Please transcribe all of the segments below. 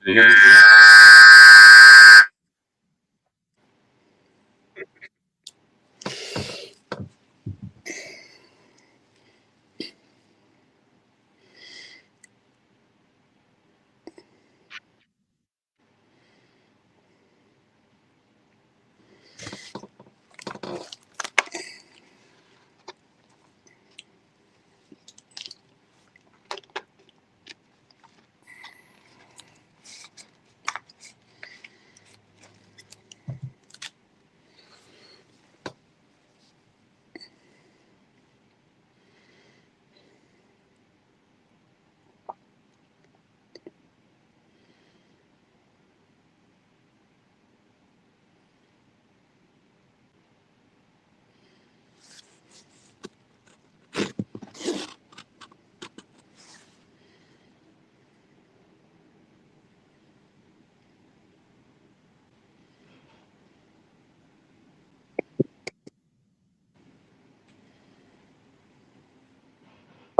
Yeah.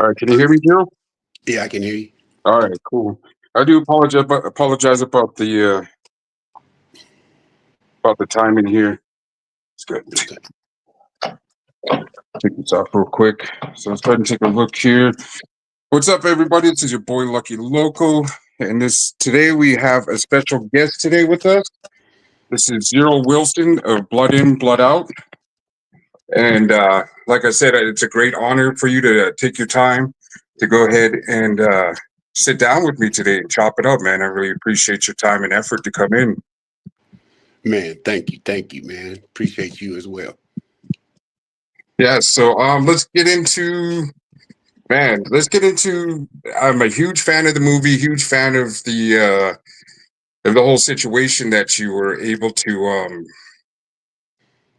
All right, can you hear me, Joe? Yeah, I can hear you. All right, cool. I do apologize about the timing here. It's good. Okay. Take this off real quick. So let's go ahead and take a look here. What's up, everybody? This is your boy Lucky Loco, and this today we have a special guest today with us. This is Zirl Wilson of Blood In, Blood Out, and like I said, it's a great honor for you to take your time to go ahead and sit down with me today and chop it up, man. I really appreciate your time and effort to come in. Man, thank you, man. Appreciate you as well. Yeah, so let's get into man. Let's get into. I'm a huge fan of the movie, huge fan of the whole situation that you were able to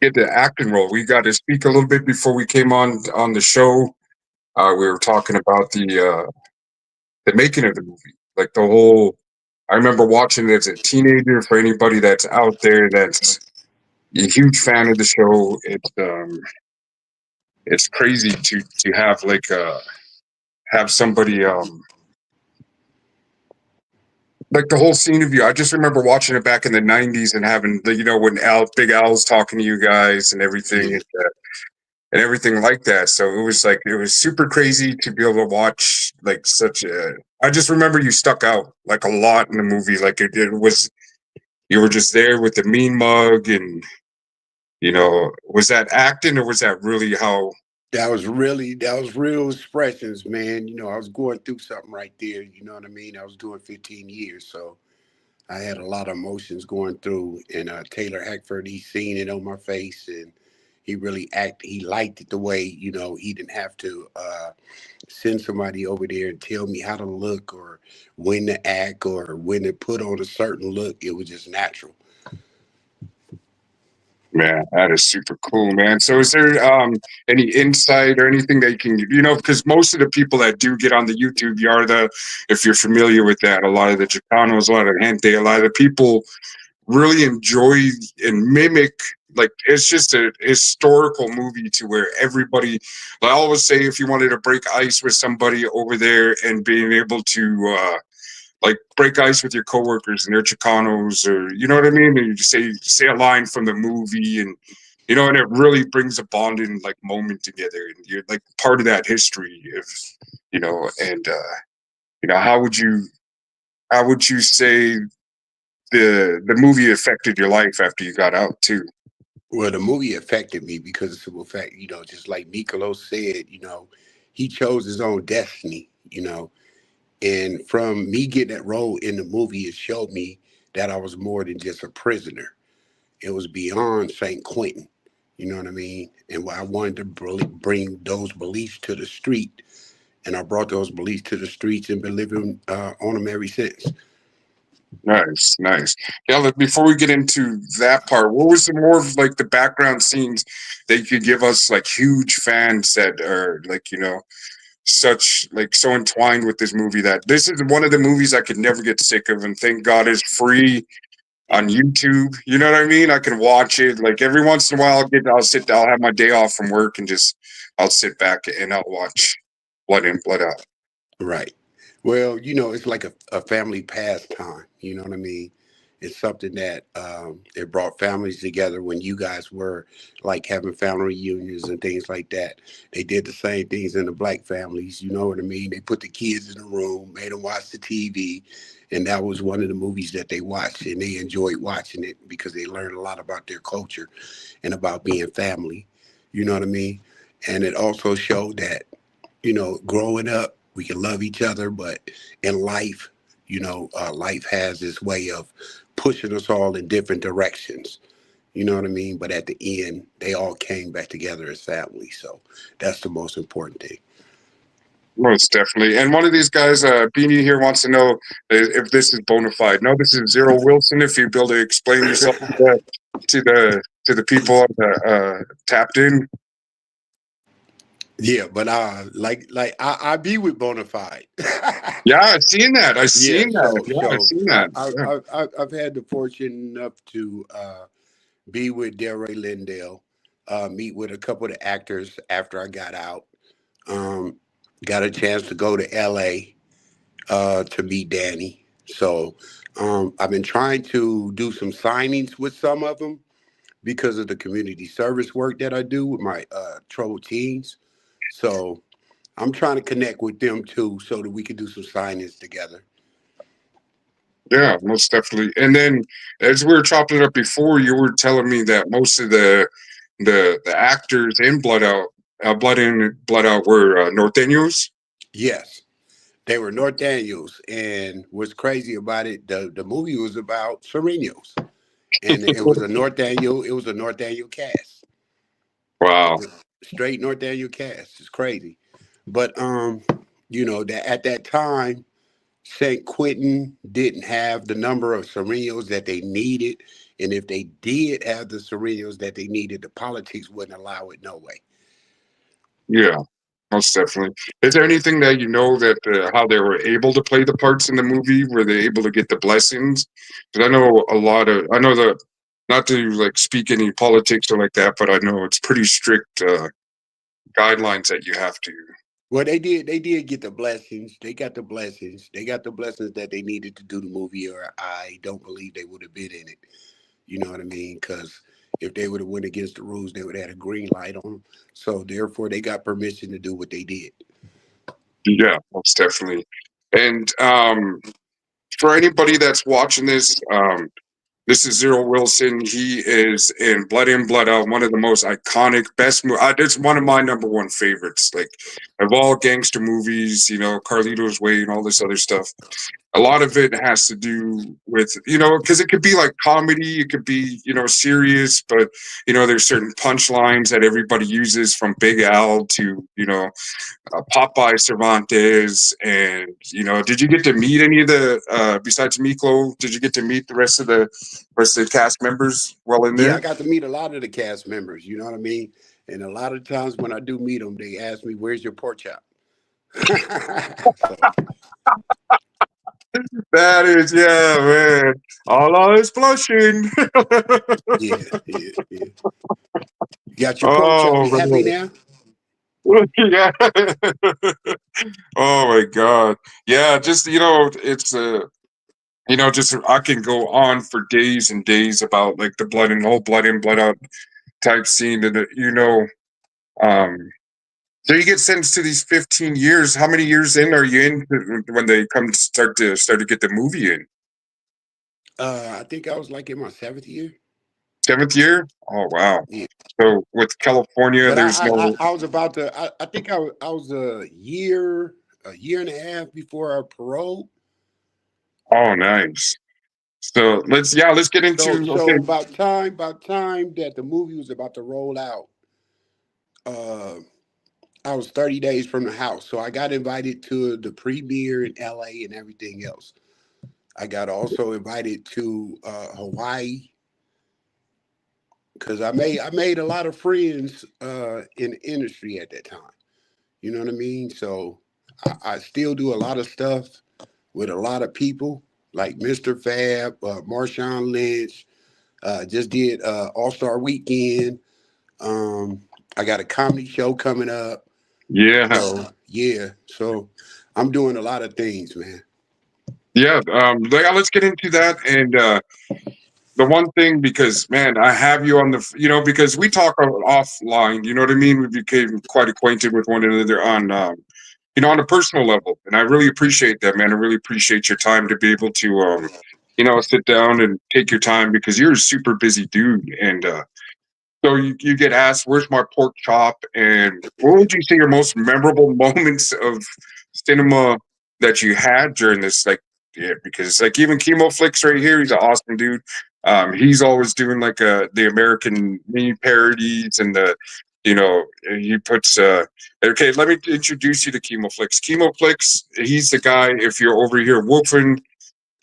get the acting role. We got to speak a little bit before we came on the show. We were talking about the making of the movie, like the whole. I remember watching it as a teenager. For anybody that's out there that's a huge fan of the show, it's crazy to have have somebody like the whole scene of you. I just remember watching it back in the '90s and having the when Big Al's talking to you guys and everything. Yeah, And everything like that. So it was super crazy to be able to watch like such a. I just remember you stuck out like a lot in the movie. Like it was you were just there with the mean mug, and was that acting or was that really how? that was real expressions, man. I was going through something right there. You know what I mean? I was doing 15 years, so I had a lot of emotions going through. And Taylor Hackford, he seen it on my face, and he really act. He liked it the way he didn't have to send somebody over there and tell me how to look or when to act or when to put on a certain look. It was just natural. Man, that is super cool, man. So, is there any insight or anything that you can, because most of the people that do get on the YouTube, if you're familiar with that, a lot of the Chicanos, a lot of the gente, a lot of the people really enjoy and mimic. Like it's just a historical movie to where everybody. I always say, if you wanted to break ice with somebody over there and being able to like break ice with your coworkers and they're Chicanos, or you know what I mean, and you say a line from the movie, and and it really brings a bonding like moment together, and you're like part of that history. If and how would you say the movie affected your life after you got out too? Well, the movie affected me because of the simple fact, just like Mikolo said, he chose his own destiny, and from me getting that role in the movie, it showed me that I was more than just a prisoner. It was beyond St. Quentin, you know what I mean? And I wanted to bring those beliefs to the street, and I brought those beliefs to the streets and been living on them ever since. Nice, nice. Yeah, before we get into that part, what was the more of like the background scenes that you could give us, like huge fans that are like, such like so entwined with this movie that this is one of the movies I could never get sick of, and thank God it's free on YouTube. You know what I mean? I can watch it like every once in a while. I'll have my day off from work and I'll sit back and I'll watch Blood In, Blood Out. Right. Well, it's like a family pastime. You know what I mean? It's something that it brought families together when you guys were like having family reunions and things like that. They did the same things in the black families. You know what I mean? They put the kids in the room, made them watch the TV, and that was one of the movies that they watched, and they enjoyed watching it because they learned a lot about their culture and about being family. You know what I mean? And it also showed that growing up, we can love each other, but in life, life has this way of pushing us all in different directions. You know what I mean? But at the end, they all came back together as family. So that's the most important thing. Most definitely. And one of these guys, Beanie here, wants to know if this is bona fide. No, this is Zirl Wilson. If you'd be able to explain yourself to the people tapped in. Yeah, but like I be with Bonafide. Yeah, I've seen that. I've Yeah, seen that. so Yeah, I've so seen I, that. I, Yeah. I've had the fortune enough to be with Delroy Lindell, meet with a couple of the actors after I got out. Um, got a chance to go to LA to meet Danny. So I've been trying to do some signings with some of them because of the community service work that I do with my troubled teens. So I'm trying to connect with them too so that we can do some signings together. Yeah, most definitely. And then, as we were chopping it up before, you were telling me that most of the actors in Blood In, Blood Out were Norteños. Yes, they were North Daniels, and what's crazy about it, the movie was about Serenos, and it was a North Daniel cast, Wow. straight North Daniel cast. It's crazy, but that at that time, St. Quentin didn't have the number of Serenos that they needed, and if they did have the Serenos that they needed, the politics wouldn't allow it. No way. Yeah, most definitely. Is there anything that you know that how they were able to play the parts in the movie? Were they able to get the blessings? Because I know I know the, not to like speak any politics or like that, but I know it's pretty strict guidelines that you have to. Well, they did. They did get the blessings. They got the blessings. They got the blessings that they needed to do the movie, or I don't believe they would have been in it. You know what I mean? Because if they would have went against the rules, they would have had a green light on them. So therefore, they got permission to do what they did. Yeah, most definitely. And for anybody that's watching this, this is Zirl Wilson. He is in Blood In, Blood Out, one of the most iconic, best. It's one of my number one favorites. Like of all gangster movies, Carlito's Way and all this other stuff. A lot of it has to do with because it could be like comedy, it could be serious, but there's certain punchlines that everybody uses from Big Al to Popeye Cervantes, and did you get to meet any of the besides Miklo? Did you get to meet the rest of the cast members while in Yeah, there? I got to meet a lot of the cast members. You know what I mean? And a lot of times when I do meet them, they ask me, "Where's your pork chop?" So That is, yeah, man. All eyes blushing. yeah, yeah, yeah. You got your pork chop. Oh You happy man. now? Yeah. Oh my god. Yeah, just it's just I can go on for days and days about like the blood and whole blood in, blood out type scene and um so you get sentenced to these 15 years. How many years in are you in when they come start to get the movie in? I think I was like in my seventh year. Seventh year? Oh wow. Yeah. So with California, But there's no. I was about to. I think I was a year and a half before our parole. Oh, nice. So let's get So into okay. about time that the movie was about to roll out, uh, I was 30 days from the house. So I got invited to the premiere in LA and everything else. I got also invited to Hawaii because I made a lot of friends in the industry at that time. You know what I mean? So I still do a lot of stuff with a lot of people like Mr. Fab, Marshawn Lynch. Just did All Star Weekend. Um, I got a comedy show coming up. Yeah. So yeah, so I'm doing a lot of things, man. Yeah, yeah, let's get into that. And the one thing, because man, I have you on the, because we talk offline. You know what I mean? We became quite acquainted with one another on, on a personal level, and I really appreciate that, man. I really appreciate your time to be able to, sit down and take your time because you're a super busy dude, and so you get asked, "Where's my pork chop?" And what would you say your most memorable moments of cinema that you had during this? Like, yeah, because like even Chemo Flicks right here, he's an awesome dude. He's always doing like the American meme parodies and he puts. Okay, let me introduce you to Chemo Flicks. Chemo Flicks, he's the guy. If you're over here woofing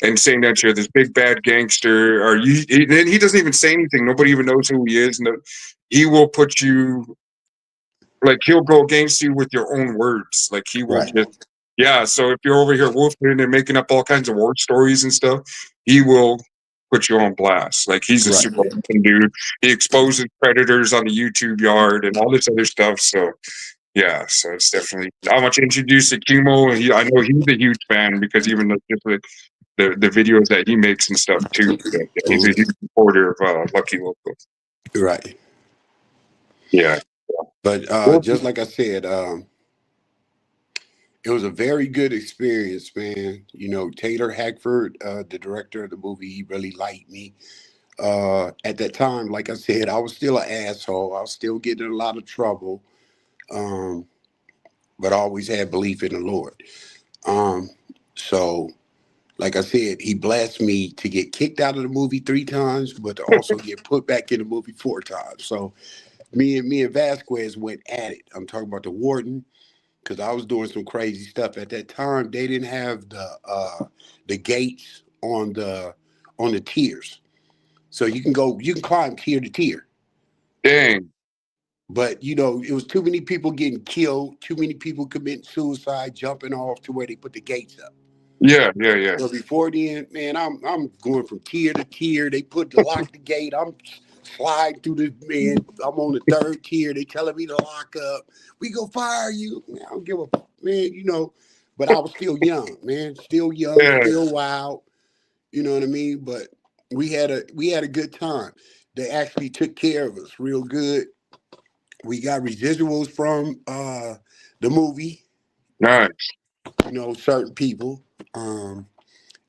and saying that you're this big bad gangster, or and he doesn't even say anything. Nobody even knows who he is. And he will put you, like, he'll go against you with your own words. Like he will Right. just, yeah. So if you're over here woofing and making up all kinds of war stories and stuff, he will put you on blast. Like he's a Right. super open dude. He exposes predators on the YouTube yard and all this other stuff. So yeah, so it's definitely. I want to introduce to Kimo. I know he's a huge fan because even just the videos that he makes and stuff too. He's a huge supporter of Lucky Local. Right. Yeah. But Well, just like I said, it was a very good experience, man. Taylor Hackford, the director of the movie, he really liked me. At that time, like I said, I was still an asshole. I was still getting in a lot of trouble, um, but I always had belief in the Lord. Um, so, like I said, he blessed me to get kicked out of the movie 3 times, but to also get put back in the movie 4 times. So me and Vasquez went at it. I'm talking about the warden because I was doing some crazy stuff at that time. They didn't have the gates on the tiers, so you can climb tier to tier. dang. But it was too many people getting killed, too many people committing suicide, jumping off to where they put the gates up. Yeah, yeah, yeah. So before then, man, I'm going from tier to tier. They put the lock the gate. I'm sliding through the man. I'm on the 3rd tier. They telling me to lock up. We go fire you. Man, I don't give a man. But I was still young, man. Still young, Yeah, still wild. You know what I mean? But we had a good time. They actually took care of us real good. We got residuals from the movie. nice, Certain people. Um,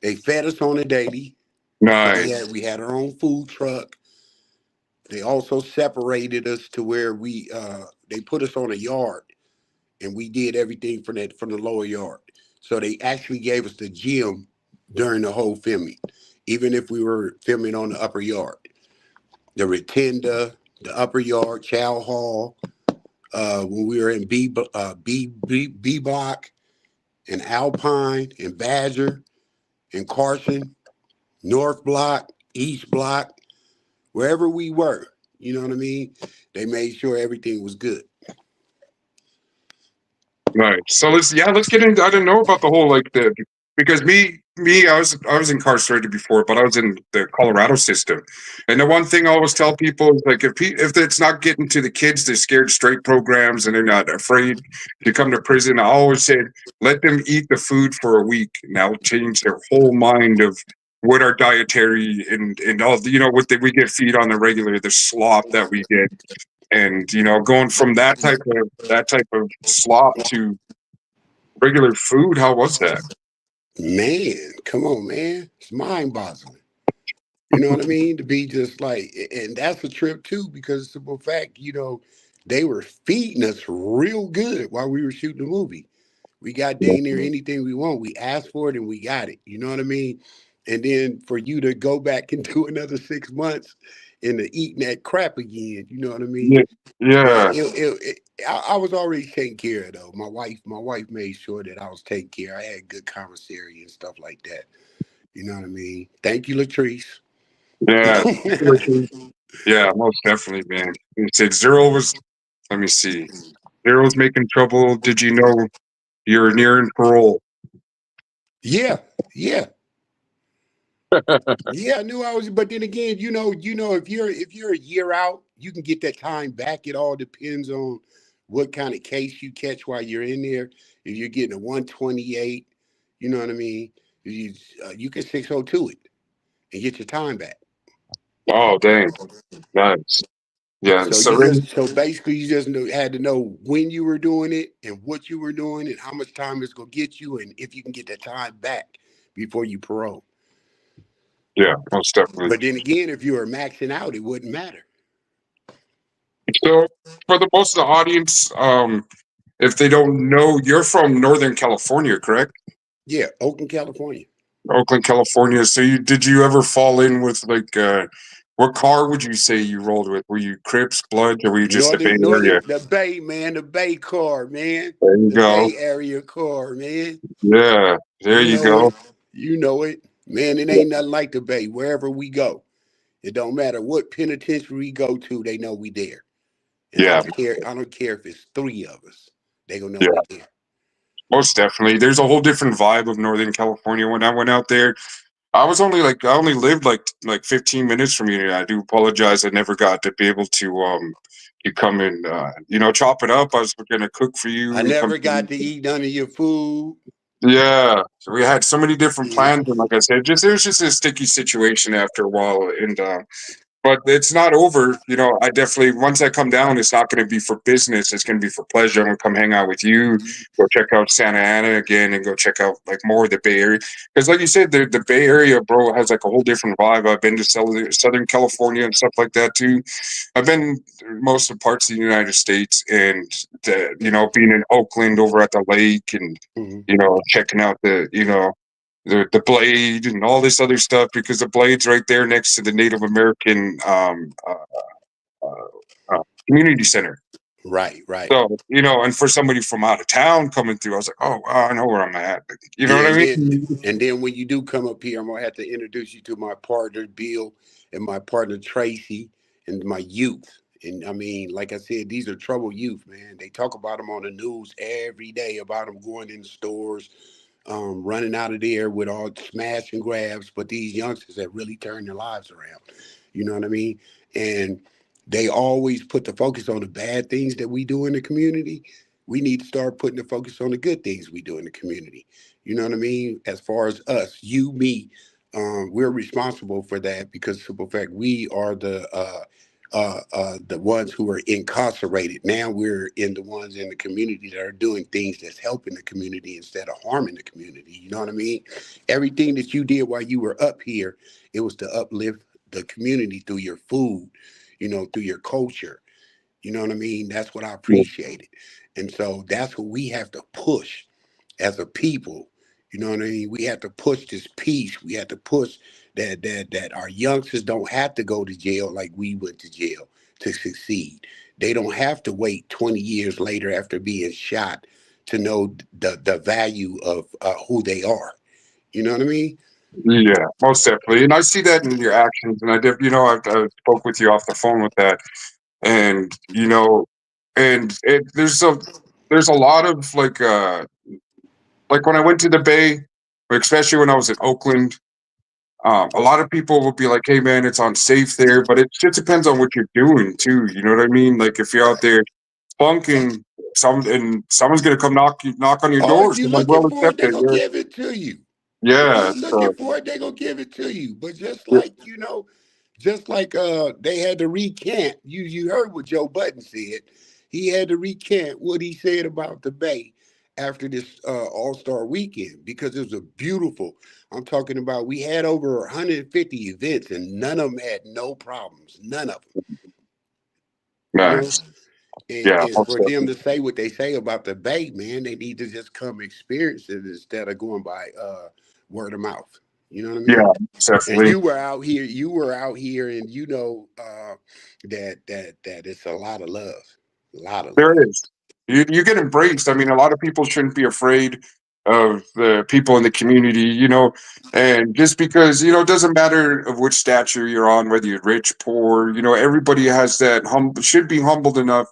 they fed us on a daily. So we nice, had we had our own food truck. They also separated us to where they put us on a yard and we did everything from the lower yard. So they actually gave us the gym during the whole filming, even if we were filming on the upper yard. The Rotunda, the upper yard, Chow Hall, when we were in B block and Alpine and Badger and Carson, North Block, East Block, wherever we were, you know what I mean? They made sure everything was good. nice. So let's get into. I didn't know about the whole like the because I was incarcerated before, but I was in the Colorado system, and the one thing I always tell people is like if it's not getting to the kids, they're scared straight programs and they're not afraid to come to prison. I always said let them eat the food for a week, and that'll change their whole mind of what our dietary and all what we get feed on the regular, the slop that we get, and going from that type of slop to regular food. How was that? Man, come on, man. It's mind boggling. You know what I mean? To be just like, and that's a trip too, because the simple fact, they were feeding us real good while we were shooting the movie. We got dang near anything we want. We asked for it and we got it. You know what I mean? And then for you to go back and do another 6 months and to eating that crap again, you know what I mean? Yeah, But yeah, I was already taken care of though. My wife made sure that I was taken care. I had good commissary and stuff like that. You know what I mean? Thank you, Latrice. yeah, yeah. Most definitely, man. It said Zirl was. Let me see. Zirl's making trouble. Did you know you're nearing parole? Yeah, yeah, yeah. I knew I was, but then again, if you're a year out, you can get that time back. It all depends on what kind of case you catch while you're in there. If you're getting a 128, you know what I mean? You can 602 it and get your time back. Oh, dang. Nice. Yeah. So basically you just had to know when you were doing it and what you were doing and how much time it's gonna get you and if you can get that time back before you parole. Yeah, most definitely. But then again, if you were maxing out, it wouldn't matter. So for the most of the audience, if they don't know, you're from Northern California, correct? Yeah, Oakland, California. Oakland, California. So did you ever fall in with like what car would you say you rolled with? Were you Crips, Bloods, or were you just the Bay Area? The Bay, man, the Bay car, man. There you The go. Bay Area car, man. Yeah, there You you know go. it. You know it. Man, it Yeah, ain't nothing like the Bay. Wherever we go. It don't matter what penitentiary we go to, they know we there. And yeah, I don't care if it's 3 of us. They gonna know yeah, we there. most definitely. There's a whole different vibe of Northern California. When I went out there, I only lived like 15 minutes from you. I do apologize. I never got to be able to come and chop it up. I was gonna cook for I you and come. never got to eat none of your food. Yeah, so we had so many different Yeah. plans, and like I said, just it was just a sticky situation after a while, and but it's not over. I definitely once I come down, it's not going to be for business. It's going to be for pleasure. I'm going to come hang out with you, go check out Santa Ana again, and go check out like more of the Bay Area. Because like you said, the Bay Area, bro, has like a whole different vibe. I've been to Southern California and stuff like that too. I've been most of parts of the United States, and being in Oakland over at the lake, and Mm-hmm. checking out the blade and all this other stuff because the blade's right there next to the Native American community center. Right, right. So and for somebody from out of town coming through, I was like, oh wow, I know where I'm at. You know what Yeah, I mean? and then when you do come up here, I'm gonna have to introduce you to my partner Bill and my partner Tracy and my youth. And I mean, like I said, these are troubled youth, man. They talk about them on the news every day about them going in stores, running out of there with all smash and grabs. But these youngsters have really turned their lives around. You know what I mean? And they always put the focus on the bad things that we do in the community. We need to start putting the focus on the good things we do in the community. You know what I mean? As far as us, you, me, we're responsible for that because simple fact we are the ones who are incarcerated. Now we're in the ones in the community that are doing things that's helping the community instead of harming the community. You know what I mean? Everything that you did while you were up here, it was to uplift the community through your food, through your culture. You know what I mean? That's what I appreciated. And so that's what we have to push as a people. You know what I mean? We have to push this peace. We have to push that our youngsters don't have to go to jail like we went to jail to succeed. They don't have to wait 20 years later after being shot to know the value of who they are. You know what I mean? Yeah, most definitely. And I see that in your actions. And I spoke with you off the phone with that. And there's a lot of like when I went to the Bay, especially when I was in Oakland, a lot of people will be like, "Hey, man, it's unsafe there," but it just depends on what you're doing too. You know what I mean? Like if you're out there funking, someone's gonna come knock on your Oh, if doors. you're And I'm looking well for it, they're accepted. gonna give it to you. If Yeah, you're looking so, for it, they're gonna give it to you. But just yeah, like, they had to recant. You heard what Joe Budden said. He had to recant what he said about the Bay after this All-Star weekend because it was a beautiful. I'm talking about we had over 150 events and none of them had no problems. None of them. You know? nice. Yeah, And most for them definitely. to say what they say about the Bay, man, they need to just come experience it instead of going by word of mouth. You know what I Yeah, mean? most And definitely. you were out here, and that it's a lot of love, a lot of There love. is. You get embraced. I mean, a lot of people shouldn't be afraid of the people in the community, and just because, it doesn't matter of which stature you're on, whether you're rich, poor, everybody has that should be humbled enough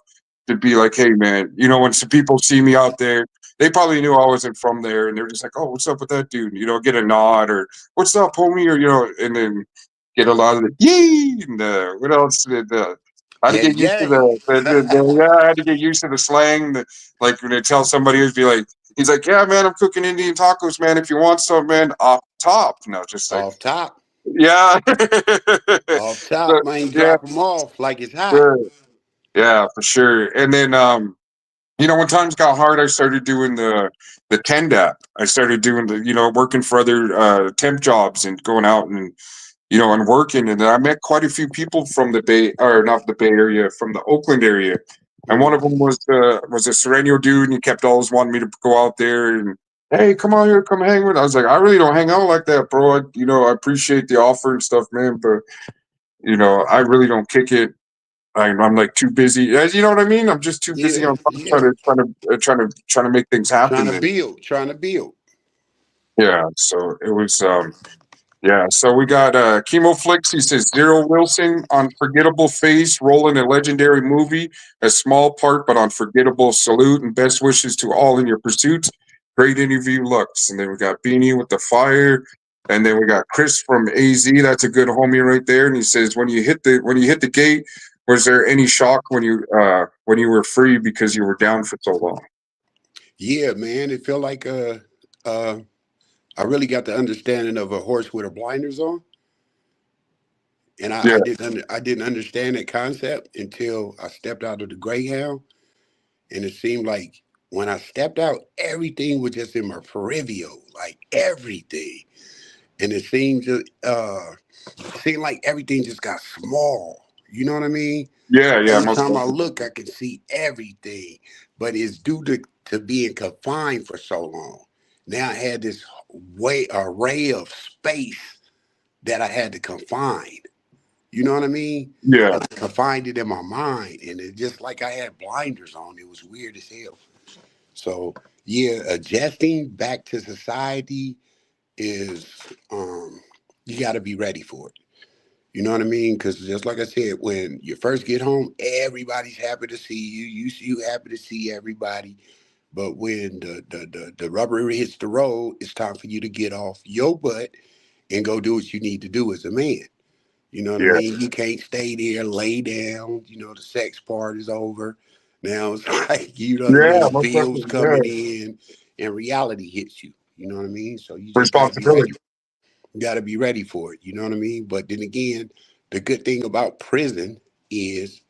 to be like, hey, man, when some people see me out there, they probably knew I wasn't from there, and they're just like, oh, what's up with that dude? Get a nod or what's up, homie, or and then get a lot of the yee and what else? I had to Yay, get used to yay. yeah, I had to get used to the slang. Like when they tell somebody, it'd be like, he's like, yeah, man, I'm cooking Indian tacos, man. If you want some, man, off top. No, just like, Off top. yeah. Off So, top, man. yeah, Drop them off like it's hot. sure. Yeah, for sure. And then, when times got hard, I started doing the Tend app. I started doing working for other temp jobs and going out and and working. And then I met quite a few people from the Bay, or not the Bay Area, from the Oakland area. And one of them was a Sereno dude, and he kept always wanting me to go out there and hey, come on here, come hang with. I was like, I really don't hang out like that, bro. I appreciate the offer and stuff, man, but I really don't kick it. I'm like too busy. You know what I mean? I'm just too busy Yeah, on yeah. trying to make things Trying happen. to Then build, trying to build. yeah, so it was yeah. So we got Chemo Flicks. He says Zirl Wilson, unforgettable face, role in a legendary movie, a small part but unforgettable. Salute and best wishes to all in your pursuits. Great interview looks. And then we got Beanie with the fire. And then we got Chris from AZ. That's a good homie right there. And he says, when you hit the gate, was there any shock when you were free because you were down for so long? Yeah, man. It felt like uh I really got the understanding of a horse with her blinders on. And Yeah, I didn't understand that concept until I stepped out of the Greyhound. And it seemed like when I stepped out, everything was just in my peripheral, like everything. And it seemed like everything just got small. You know what I mean? yeah, yeah. Every Most time I definitely. look, I can see everything. But it's due to being confined for so long. Now I had this array of space that I had to confine. You know what I mean? Yeah, I confined it in my mind, and it just like I had blinders on. It was weird as hell. So yeah, adjusting back to society is you got to be ready for it. You know what I mean? Because just like I said, when you first get home, everybody's happy to see you. You happy to see everybody. But when the rubber hits the road, it's time for you to get off your butt and go do what you need to do as a man. You know what I yeah, mean? You can't stay there, lay down. The sex part is over. Now it's like, you know what I yeah. mean? Most Bills definitely. Yeah, coming in and reality hits you. You know what I mean? So you just got to be ready. responsibility. You got to be ready for it. You know what I mean? But then again, the good thing about prison is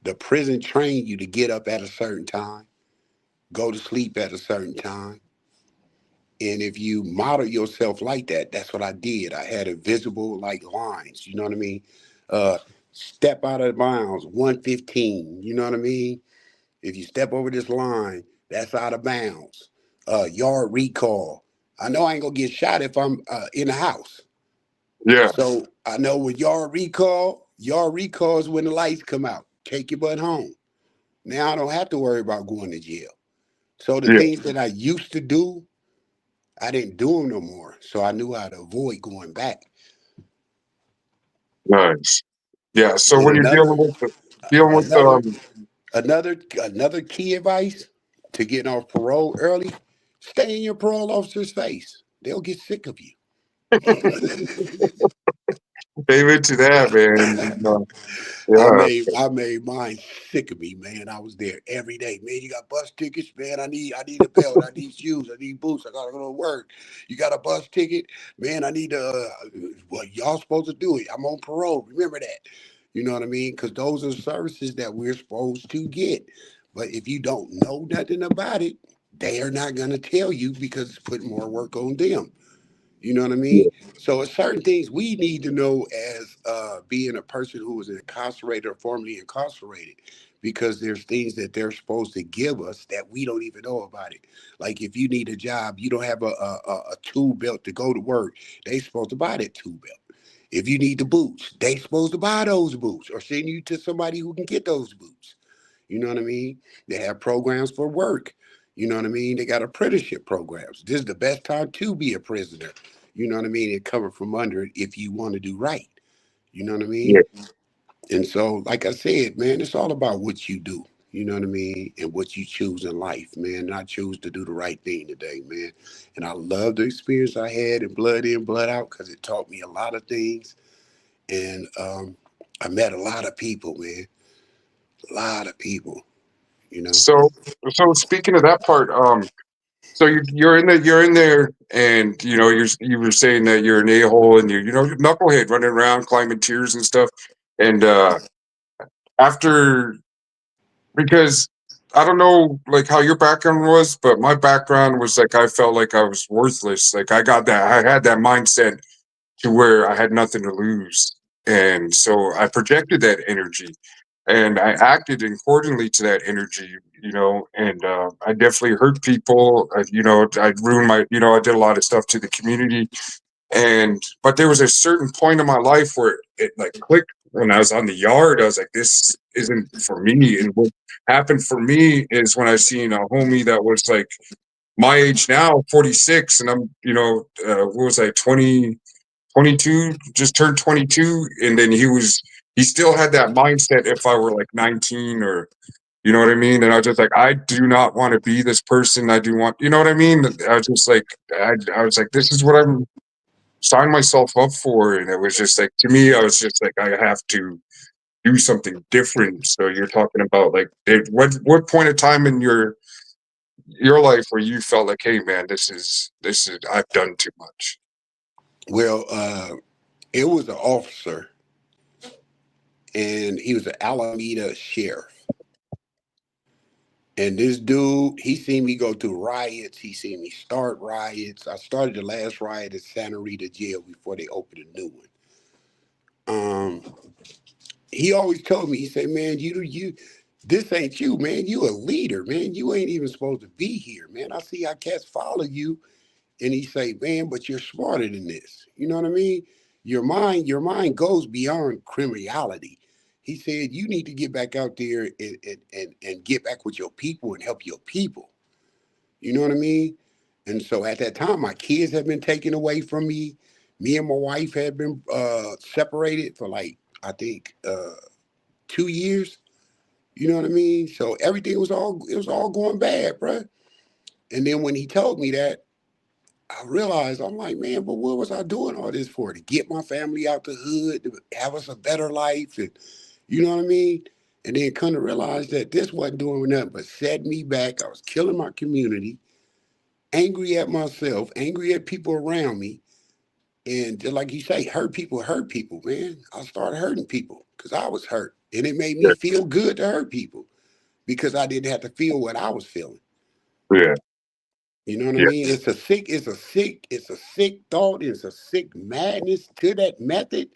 the prison train you to get up at a certain time, go to sleep at a certain time. And if you model yourself like that, that's what I did. I had a visible like lines, you know what I mean? Uh Step out of bounds, 115, you know what I mean? If you step over this line, that's out of bounds. Yard recall. I know I ain't gonna get shot if I'm in the house. Yeah, So I know when yard recall is when the lights come out. Take your butt home. Now I don't have to worry about going to jail. So the yeah. things that I used to do, I didn't do them no more. So I knew how to avoid going back. Nice. Yeah. So And when you're dealing with another another key advice to getting off parole early, stay in your parole officer's face. They'll get sick of you. David to that, man. I Yeah, made I made mine sick of me, man. I was there every day. Man, you got bus tickets, man. I need a belt. I need shoes. I need boots. I gotta go to work. You got a bus ticket, man. I need to. Well, y'all supposed to do it. I'm on parole. Remember that. You know what I mean? Because those are services that we're supposed to get. But if you don't know nothing about it, they are not gonna tell you because it's putting more work on them. You know what I yeah, mean? So it's certain things we need to know as being a person who was incarcerated or formerly incarcerated, because there's things that they're supposed to give us that we don't even know about it. Like if you need a job, you don't have a tool belt to go to work. They supposed to buy that tool belt. If you need the boots, they supposed to buy those boots or send you to somebody who can get those boots. You know what I mean? They have programs for work. You know what I mean? They got apprenticeship programs. This is the best time to be a prisoner. You know what I mean? And cover from under it if you want to do right. You know what I yeah, mean? And so, like I said, man, it's all about what you do. You know what I mean? And what you choose in life, man. And I choose to do the right thing today, man. And I love the experience I had in, blood out, because it taught me a lot of things. And I met a lot of people, man. A lot of people, you know. So, so speaking of that part, so you're in there, and you were saying that you're an a hole, and you're knucklehead running around climbing tiers and stuff, and after because I don't know like how your background was, but my background was like I felt like I was worthless. Like I had that mindset to where I had nothing to lose. And so I projected that energy and I acted accordingly to that energy, and I definitely hurt people. I ruined I did a lot of stuff to the community. But there was a certain point in my life where it like clicked when I was on the yard. I was like, this isn't for me. And what happened for me is when I seen a homie that was like my age now, 46, and I'm, what was I, 22, just turned 22. And then he still had that mindset if I were like 19 or, you know what I mean? And I was just like, I do not want to be this person. I do want, you know what I mean? I was just like, I was like, this is what I'm signed myself up for. And it was just like, to me, I was just like, I have to do something different. So you're talking about like, what point of time in your life where you felt like, hey man, this is I've done too much. Well, it was an officer, and he was an Alameda sheriff. And this dude, he seen me go through riots. He seen me start riots. I started the last riot at Santa Rita Jail before they opened a new one. He always told me, he said, "Man, you, this ain't you, man. You a leader, man. You ain't even supposed to be here, man. I see how cats follow you." And he say, "Man, but you're smarter than this. You know what I mean? Your mind goes beyond criminality." He said, "You need to get back out there and get back with your people and help your people." You know what I mean? And so at that time, my kids had been taken away from me. Me and my wife had been separated for like, I think, 2 years. You know what I mean? So everything was all going bad, bruh. And then when he told me that, I realized, I'm like, man, but what was I doing all this for? To get my family out the hood, to have us a better life, and you know what I mean? And then come to realize that this wasn't doing nothing but set me back. I was killing my community, angry at myself, angry at people around me. And just like you say, hurt people, man. I started hurting people because I was hurt. And it made me Yeah, feel good to hurt people because I didn't have to feel what I was feeling. yeah, You know what I yeah, mean? It's a sick thought. It's a sick madness to that method.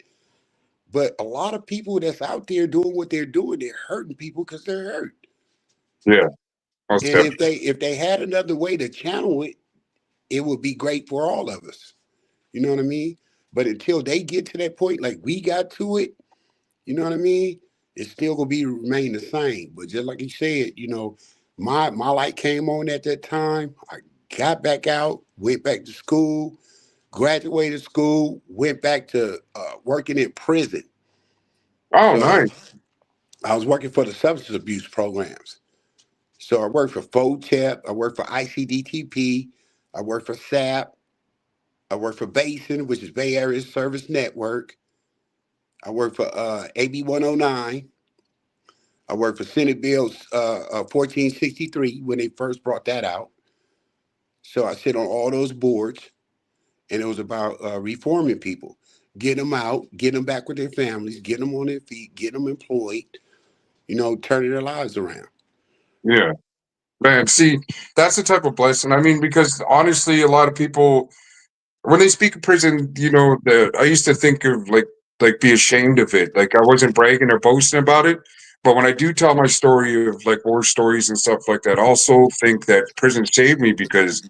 But a lot of people that's out there doing what they're doing, they're hurting people because they're hurt. yeah. Most And if definitely. they had another way to channel it, it would be great for all of us. You know what I mean? But until they get to that point, like we got to it, you know what I mean? It's still gonna be remain the same. But just like you said, my light came on at that time. I got back out, went back to school, graduated school, went back to working in prison. Oh, So nice. I was working for the substance abuse programs. So I worked for FOTEP, I worked for ICDTP, I worked for SAP, I worked for Basin, which is Bay Area Service Network. I worked for AB 109. I worked for Senate Bill 1463 when they first brought that out. So I sit on all those boards, and it was about reforming people, getting them out, getting them back with their families, getting them on their feet, getting them employed, turning their lives around. Yeah, man. See, that's the type of blessing. I mean, because honestly, a lot of people when they speak of prison, I used to think of like be ashamed of it. Like I wasn't bragging or boasting about it. But when I do tell my story of like war stories and stuff like that, I also think that prison saved me because,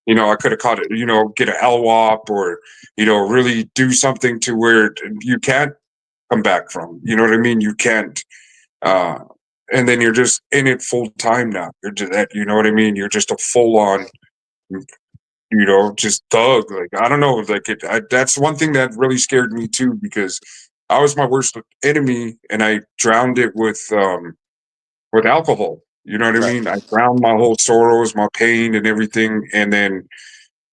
I could have caught it, get an LWOP or, really do something to where you can't come back from. You know what I mean? You can't. Uh, and then you're just in it full time now. You're just that, you know what I mean? You're just a full on just thug. Like I don't know, like that's one thing that really scared me too because I was my worst enemy and I drowned it with alcohol. You know what I Right. mean? I drowned my whole sorrows, my pain, and everything. And then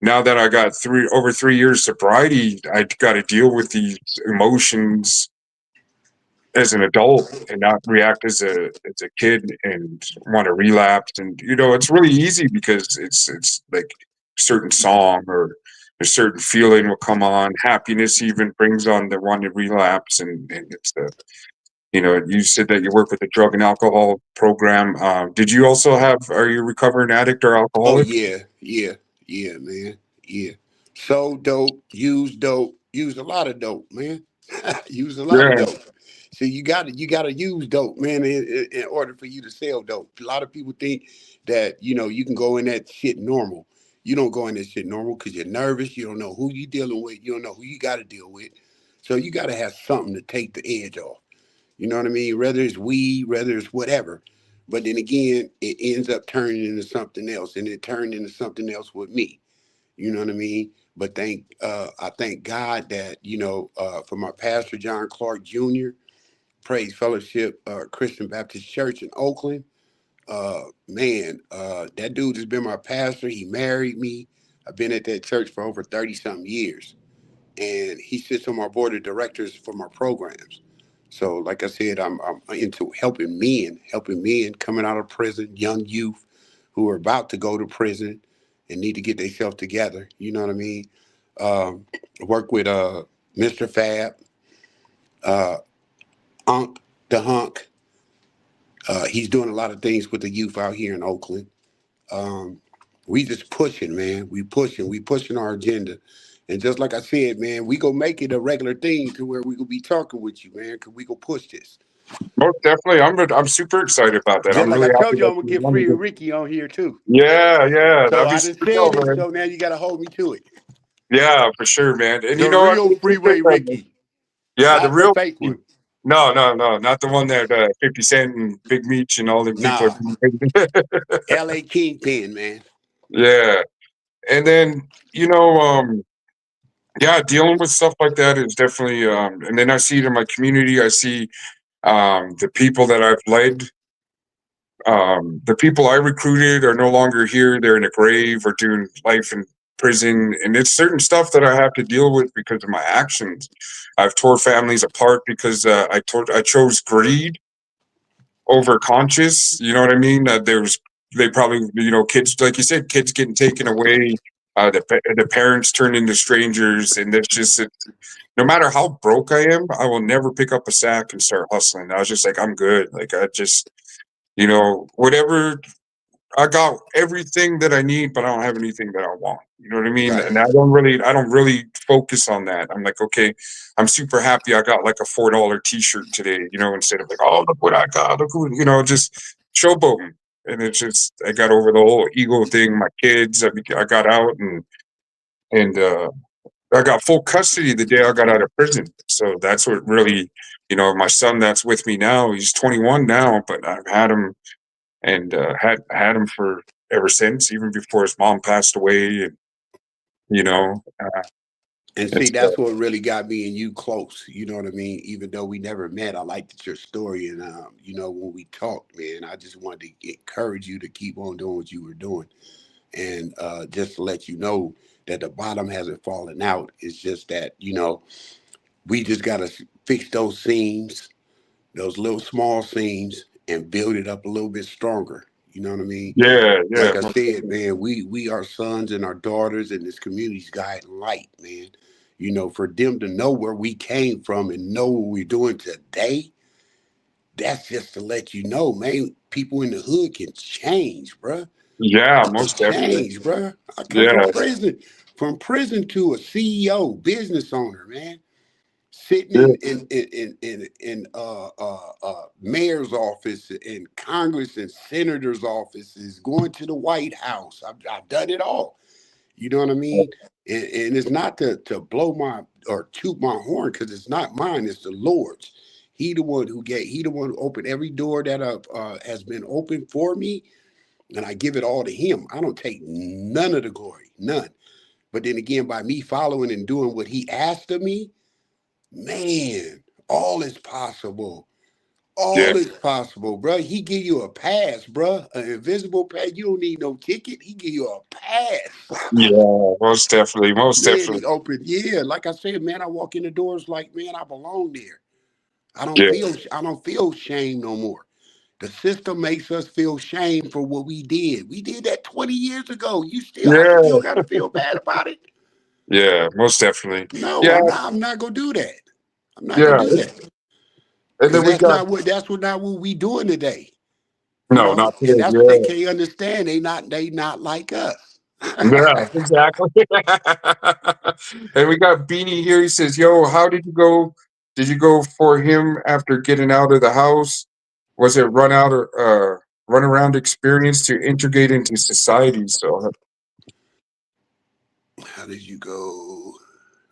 now that I got over 3 years sobriety, I got to deal with these emotions as an adult and not react as a kid and want to relapse. And it's really easy because it's like a certain song or a certain feeling will come on. Happiness even brings on the one to relapse, and it's the you said that you work with a drug and alcohol program. Did you also are you a recovering addict or Oh alcoholic? yeah, yeah, yeah, man. Yeah. So dope, used a lot of dope, man. Used a lot of Yeah. dope. So you gotta use dope, man, in order for you to sell dope. A lot of people think that you can go in that shit normal. You don't go in that shit normal because you're nervous. You don't know who you dealing with. You don't know who you got to deal with. So you got to have something to take the edge off. You know what I mean? Whether it's weed, whether it's whatever. But then again, it ends up turning into something else, and it turned into something else with me. You know what I mean? But I thank God that for my pastor John Clark Jr. Praise Fellowship Christian Baptist Church in Oakland. Man, that dude has been my pastor. He married me. I've been at that church for over 30 something years, and he sits on my board of directors for my programs. So, like I said, I'm into helping men coming out of prison, young youth who are about to go to prison and need to get themselves together. You know what I mean? Work with Mr. Fab, uh, Unk the Hunk. He's doing a lot of things with the youth out here in Oakland. Um, we just pushing, man. We pushing our agenda. And just like I said, man, we gonna make it a regular thing to where we gonna be talking with you, man, because we gonna push this. Most definitely. I'm super excited about that. Just I'm like really I happy told you, that I'm gonna you get wanted Free and to. Ricky on here too. Yeah, yeah, So that'd be I done super said dope, it, man. so now you gotta hold me to it. Yeah, for sure, man. And The I real really appreciate Freeway that, man. Ricky, Yeah, the not the real. fake one. No, no, no, not the one that 50 Cent and Big Meech and all them people are Nah, doing. L.A. Kingpin, man. Yeah, and then yeah, dealing with stuff like that is definitely. And then I see it in my community. I see the people that I've led. The people I recruited are no longer here. They're in a grave or doing life in prison. And it's certain stuff that I have to deal with because of my actions. I've tore families apart because I chose greed over conscious. You know what I mean? They probably kids like you said, kids getting taken away. The parents turn into strangers, and it's just no matter how broke I am, I will never pick up a sack and start hustling. I was just like, I'm good. Like I just whatever. I got everything that I need, but I don't have anything that I want. You know what I mean? Right. And I don't really focus on that. I'm like, okay, I'm super happy I got like a $4 t-shirt today, instead of like, oh, look what I got. Look who, just showboating. And it's just, I got over the whole ego thing. My kids, I got out and I got full custody the day I got out of prison. So that's what really, my son that's with me now, he's 21 now, but I've had him and had him for ever since, even before his mom passed away. And you know, uh, And see, it's that's what really got me and you close. You know what I mean? Even though we never met, I liked your story. And, when we talked, man, I just wanted to encourage you to keep on doing what you were doing. And just to let you know that the bottom hasn't fallen out. It's just that, we just got to fix those seams, those little small seams, and build it up a little bit stronger. You know what I mean? yeah, yeah, Like I most said, definitely. man, we are sons and our daughters in this community's guiding light, man. For them to know where we came from and know what we're doing today, that's just to let you know, man, people in the hood can change, bruh. Yeah, We can most definitely. change, bruh. I come Yeah, from prison to a CEO, business owner, man. Sitting yeah, in mayor's office, in Congress and senators' offices, going to the White House. I've done it all. You know what I mean? And it's not to blow my or toot my horn because it's not mine. It's the Lord's. He the one who opened every door that has been opened for me, and I give it all to him. I don't take none of the glory, none. But then again, by me following and doing what he asked of me, man, all is possible. yeah, All is possible, bro. He give you a pass, bro. An invisible pass. You don't need no ticket. He give you a pass. yeah, most definitely, most Man, he definitely. opened. Yeah, like I said, man, I walk in the doors like, man, I belong there. Yeah. I don't feel shame no more. The system makes us feel shame for what we did. We did that 20 years ago. I Yeah. still gotta feel bad about it. Yeah. Most definitely. No, Yeah. I'm not gonna do that. I'm not gonna Yeah. do that. And Cause then we got that's what not what we doing today. You no, know? not And today. that's what they Yeah. can't understand. They not like us. Yeah. Exactly. And we got Beanie here. He says, "Yo, how did you go? Did you go for him after getting out of the house? Was it run around experience to integrate into society?" So How did you go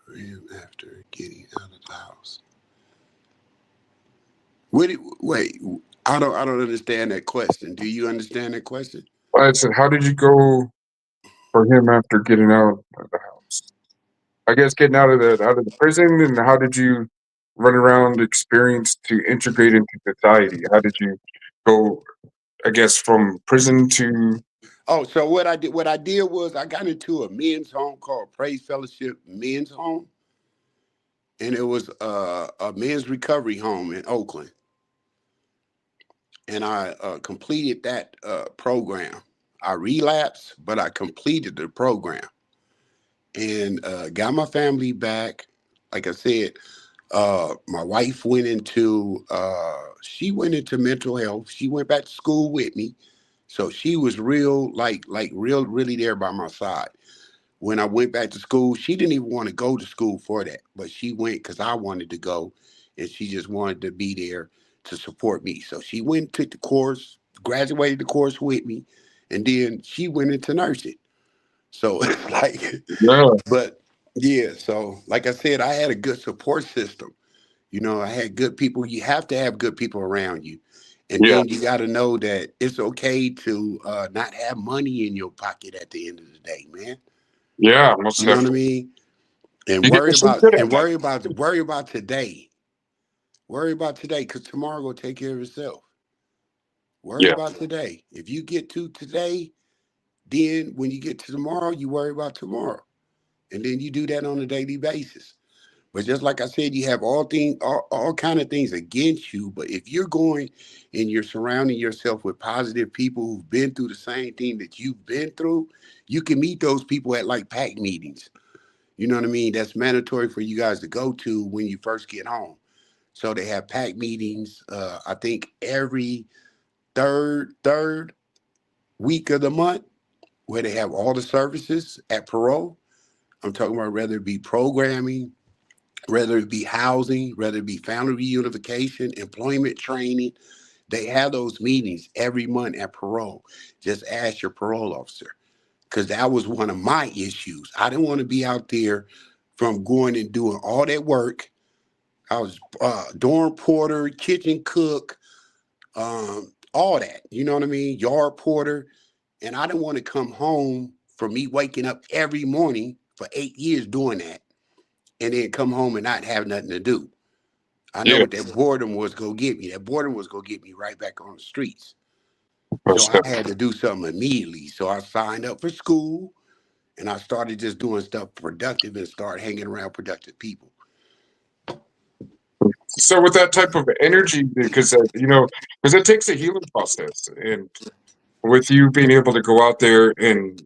for him after getting out of the house? Wait, I don't understand that question. Do you understand that question? I said, "How did you go for him after getting out of the house?" I guess getting out of the prison, and how did you run around experience to integrate into society? How did you go? I guess from prison to Oh, so what I did was I got into a men's home called Praise Fellowship Men's Home, and it was a men's recovery home in Oakland, and I completed that program. I relapsed, but I completed the program and got my family back. Like I said, my wife went into she went into mental health. She went back to school with me, so she was real real really there by my side. When I went back to school, she didn't even want to go to school for that, but she went because I wanted to go, and she just wanted to be there to support me. So she went, took the course, graduated the course with me, and then she went into nursing. So it's like, yeah, but yeah. So like I said, I had a good support system. You know, I had good people. You have to have good people around you. And yeah, then you got to know that it's okay to not have money in your pocket at the end of the day, man. yeah, most You know what I definitely. mean? And You get some good at that. worry about today. Worry about today, because tomorrow will take care of itself. Worry Yeah, about today. If you get to today, then when you get to tomorrow, you worry about tomorrow. And then you do that on a daily basis. But just like I said, you have all kind of things against you. But if you're going and you're surrounding yourself with positive people who've been through the same thing that you've been through, you can meet those people at like pack meetings. You know what I mean? That's mandatory for you guys to go to when you first get home. So they have pack meetings. I think every third week of the month, where they have all the services at parole. I'm talking about whether it be programming, whether it be housing, whether it be family reunification, employment training. They have those meetings every month at parole. Just ask your parole officer, because that was one of my issues. I didn't want to be out there from going and doing all that work. I was dorm porter, kitchen cook, all that. You know what I mean? Yard porter. And I didn't want to come home from me waking up every morning for 8 years doing that and then come home and not have nothing to do. I know yeah, what that boredom was going to get me. That boredom was going to get me right back on the streets. So most I definitely. had to do something immediately. So I signed up for school and I started just doing stuff productive and start hanging around productive people. So with that type of energy, because because it takes a healing process, and with you being able to go out there and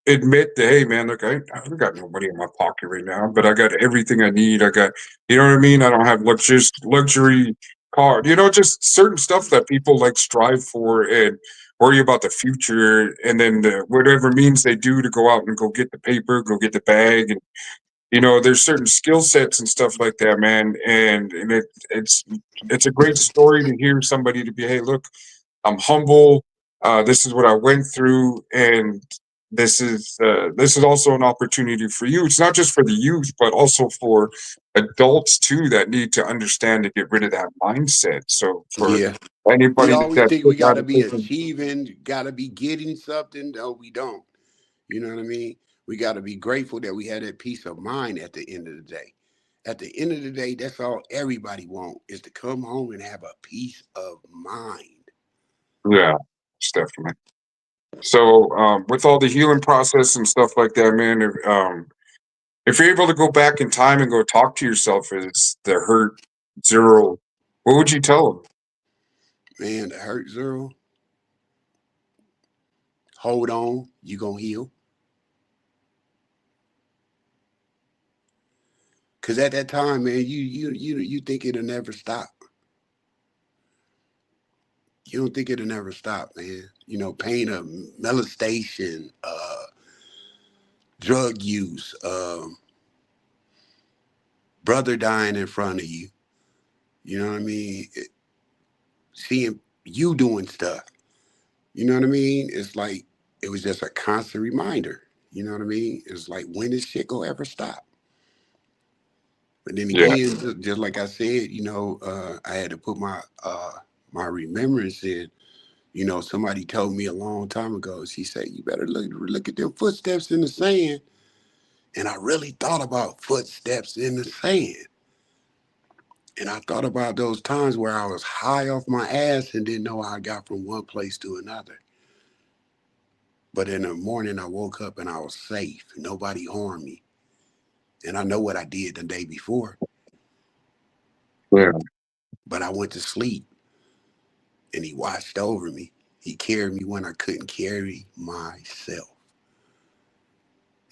admit that, hey man, look, I don't got no money in my pocket right now, but I got everything I need. I got, you know what I mean? I don't have luxury car, just certain stuff that people like strive for and worry about the future, and then whatever means they do to go out and go get the paper, go get the bag, and there's certain skill sets and stuff like that, man. And it's a great story to hear somebody to be, hey, look, I'm humble. This is what I went through, and this is also an opportunity for you. It's not just for the youth, but also for adults too that need to understand to get rid of that mindset. So for Yeah. We anybody always that think we took got out to a be taken, achieving, got to be getting something. No, we don't. You know what I mean? We got to be grateful that we had that peace of mind at the end of the day. At the end of the day, that's all everybody wants is to come home and have a peace of mind. yeah, it's definitely. So with all the healing process and stuff like that, man, if you're able to go back in time and go talk to yourself as the hurt zero What would you tell them? Man, the hurt Zero, hold on, you gonna heal. Cause at that time, man, you think it'll never stop. You don't think it'll never stop, man. You know, pain of molestation, drug use, brother dying in front of you. You know what I mean? Seeing you doing stuff. You know what I mean? It's like it was just a constant reminder. You know what I mean? It's like when is shit gonna ever stop? But then Yeah, again, just like I said, I had to put my remembrance in. You know, somebody told me a long time ago. She said, "You better look at them footsteps in the sand." And I really thought about footsteps in the sand. And I thought about those times where I was high off my ass and didn't know how I got from one place to another. But in the morning, I woke up and I was safe. Nobody harmed me. And I know what I did the day before, yeah, but I went to sleep and he watched over me. He carried me when I couldn't carry myself.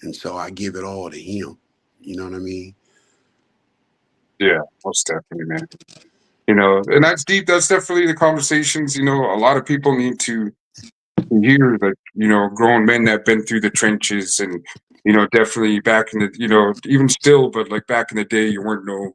And so I give it all to him. You know what I mean? yeah. Most definitely, man. And that's deep. That's definitely the conversations. A lot of people need to hear that, grown men that been through the trenches and, definitely back in the, even still, but like back in the day, you weren't no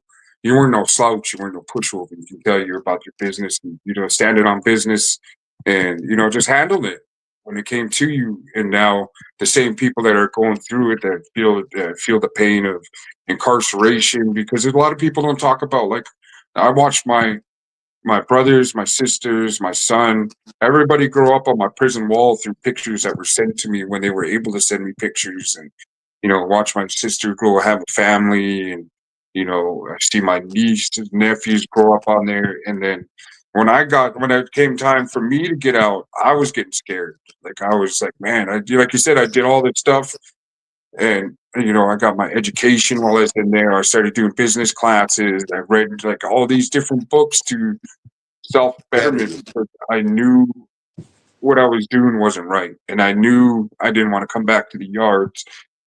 slouch, you weren't no pushover. You can tell you about your business and, standing on business and, just handle it when it came to you. And now the same people that are going through it that feel the pain of incarceration, because there's a lot of people don't talk about, like, I watched my brothers, my sisters, my son, everybody grow up on my prison wall through pictures that were sent to me when they were able to send me pictures. And, watch my sister grow, have a family. And, I see my nieces, nephews grow up on there. And then when it came time for me to get out, I was getting scared. Like, I was like, man, like you said, I did all this stuff. And, I got my education while I was in there. I started doing business classes. I read like all these different books to self Better betterment me. because I knew what I was doing wasn't right, and I knew I didn't want to come back to the yards,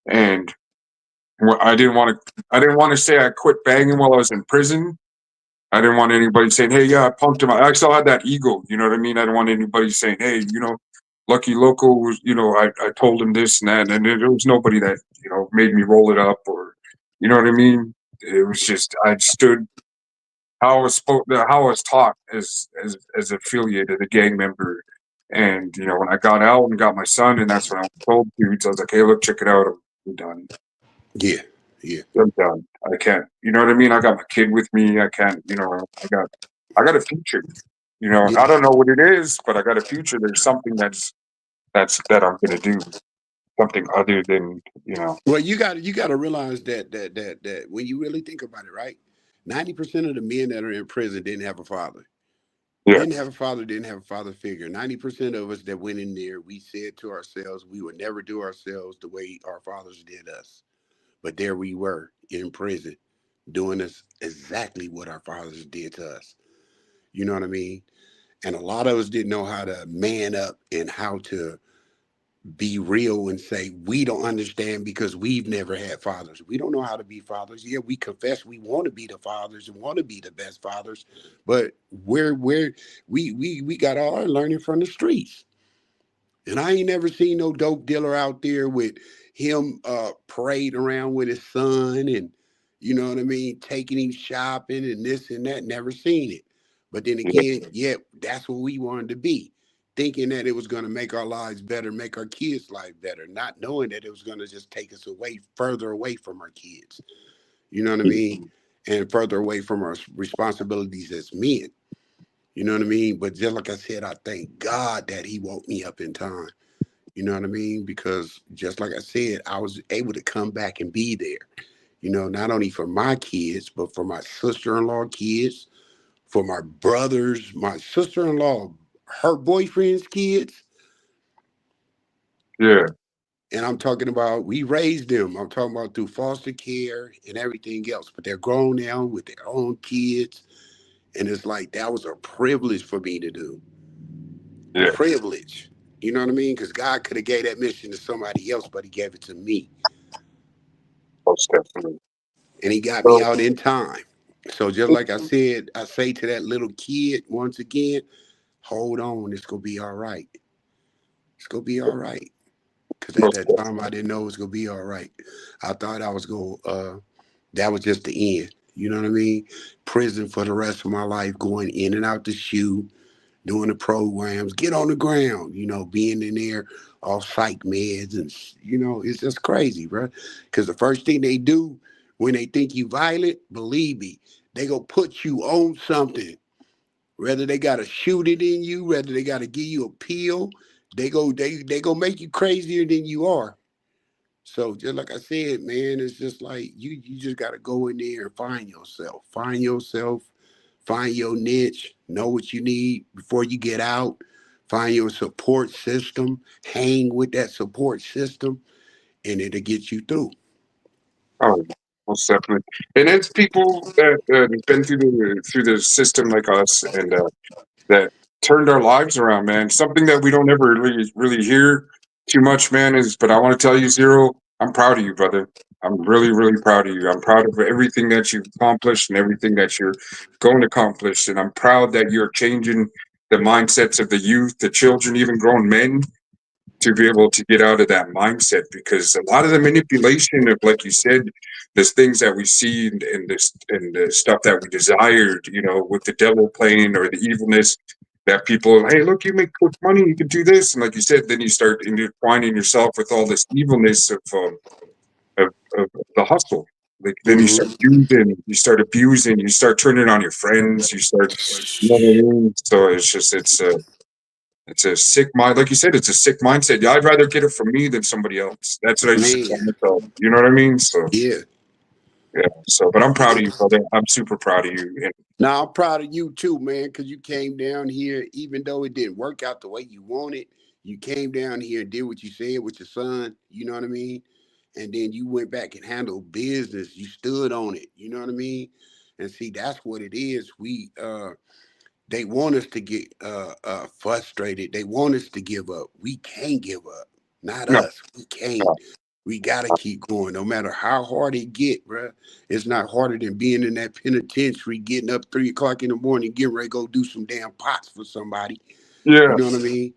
and I didn't want to. I didn't want to say I quit banging while I was in prison. I didn't want anybody saying, "Hey, yeah, I pumped him." I still had that ego. You know what I mean? I didn't want anybody saying, "Hey, Lucky Loco was," I told him this and that, and there was nobody that made me roll it up or, you know what I mean? It was just I stood how I was taught as affiliated, a gang member. And when I got out and got my son, and that's when I was told to. I was like, "Hey, look, check it out. I'm done. Yeah, yeah, I'm done. I can't. You know what I mean? I got my kid with me. I can't. I got a future. I yeah. don't know what it is, but I got a future. There's something that I'm gonna do. Something other than. Well, you got to realize that when you really think about it, right? 90% of the men that are in prison didn't have a father. Yeah, Didn't have a father figure. 90% of us that went in there, we said to ourselves, we would never do ourselves the way our fathers did us. But there we were in prison, doing us exactly what our fathers did to us. You know what I mean? And a lot of us didn't know how to man up and how to be real and say we don't understand because we've never had fathers. We don't know how to be fathers. Yeah, we confess we want to be the fathers and want to be the best fathers, but we got all our learning from the streets. And I ain't never seen no dope dealer out there with him parading around with his son and you know what I mean, taking him shopping and this and that. Never seen it. But then yeah, again, yeah, that's what we wanted to be. Thinking that it was going to make our lives better, make our kids' life better, not knowing that it was going to just take us away, further away from our kids. You know what I mean? And further away from our responsibilities as men. You know what I mean? But just like I said, I thank God that He woke me up in time. You know what I mean? Because just like I said, I was able to come back and be there. You know, not only for my kids, but for my sister-in-law kids, for my brothers, my sister-in-law, her boyfriend's kids. yeah, And I'm talking about we raised them. I'm talking about through foster care and everything else. But they're grown now with their own kids. And it's like that was a privilege for me to do. Yeah, Privilege. You know what I mean? Because God could have gave that mission to somebody else, but he gave it to me. most definitely. And he got me So, out in time. So just like I said, I say to that little kid once again, hold on, it's gonna be all right. It's gonna be all right. Cause at most that time definitely. I didn't know it was gonna be all right. I thought I was gonna that was just the end. You know what I mean? Prison for the rest of my life, going in and out the shoe, doing the programs, get on the ground, being in there all psych meds and it's just crazy, bro. Because the first thing they do when they think you violent, believe me, they go put you on something. Whether they gotta shoot it in you, whether they gotta give you a pill, they go make you crazier than you are. So just like I said, man, it's just like you just gotta go in there and find yourself, find your niche, know what you need before you get out, find your support system, hang with that support system, and it'll get you through. Oh, most definitely. And it's people that have been through the system like us, and that turned our lives around, man. Something that we don't ever really hear too much, man, is, but I want to tell you, Zero, I'm proud of you, brother. I'm really, really proud of you. I'm proud of everything that you've accomplished and everything that you're going to accomplish. And I'm proud that you're changing the mindsets of the youth, the children, even grown men, to be able to get out of that mindset, because a lot of the manipulation of, like you said, there's things that we see in this and the stuff that we desired, with the devil playing or the evilness, that people, hey, look, you make quick money, you can do this, and like you said, then you start intertwining yourself with all this evilness of the hustle. Like, then you start Hmm. using, you start abusing, you start turning on your friends, you start, what I mean? So it's just, it's a sick mind. Like you said, it's a sick mindset. Yeah, I'd rather get it from me than somebody else. That's what I used to tell Man, myself. You know what I mean? So, yeah. yeah. So, but I'm proud of you, brother. I'm super proud of you. And Now I'm proud of you too, man, because you came down here, even though it didn't work out the way you wanted. You came down here and did what you said with your son. You know what I mean? And then you went back and handled business. You stood on it. You know what I mean? And see, that's what it is. They want us to get frustrated. They want us to give up. We can't give up. Not no, us. We can't. no. We gotta keep going, no matter how hard it get, bruh. It's not harder than being in that penitentiary, getting up 3 o'clock in the morning, getting ready to go do some damn pots for somebody. You Yeah, know what I mean?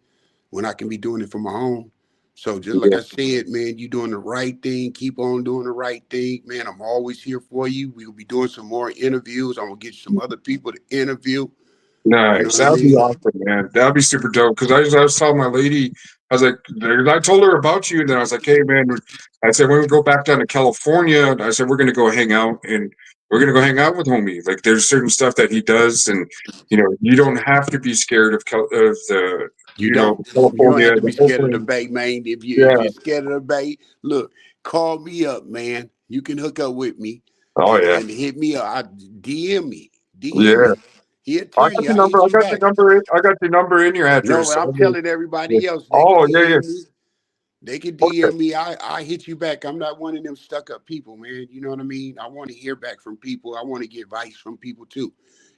When I can be doing it for my own. So just like yeah. I said, man, you doing the right thing. Keep on doing the right thing, man. I'm always here for you. We'll be doing some more interviews. I'm gonna get some other people to interview. You know Nice. what I That'd be mean? awesome, man. That'd be super dope. Because I was telling my lady, I was like, I told her about you, and then I was like, hey, man, I said, when we go back down to California, I said, we're going to go hang out, and we're going to go hang out with homie. Like, there's certain stuff that he does, and, you don't have to be scared of the, You don't. You don't California, have to the be scared of the Oakland. bait, man. If Yeah. you're scared of the bait, look, call me up, man. You can hook up with me Oh, yeah. and hit me up. DM me. DM Yeah. me. He'll I tell got you. the I'll number. hit I you got the back. number. I got the number in your No, address. but So I'm I telling yeah. everybody else, they can Oh, yeah, yeah. DM me. They can Okay. DM me. I hit you back. I'm not one of them stuck up people, man. You know what I mean? I want to hear back from people. I want to get advice from people too.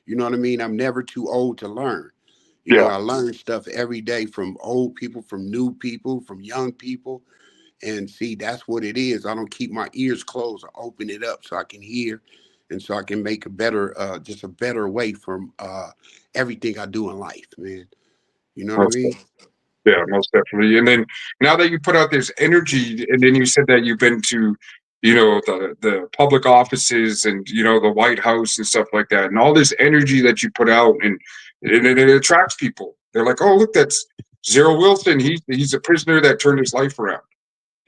You know what I mean? I'm never too old to learn. Yeah. I learn stuff every day from old people, from new people, from young people. And see, that's what it is. I don't keep my ears closed. I open it up so I can hear and so I can make a better, just a better way from everything I do in life, man. You know what I Most mean? Yeah, most definitely. And then now that you put out this energy, and then you said that you've been to, the public offices and the White House and stuff like that, and all this energy that you put out, and it attracts people. They're like, oh, look, that's Zirl Wilson. He's a prisoner that turned his life around.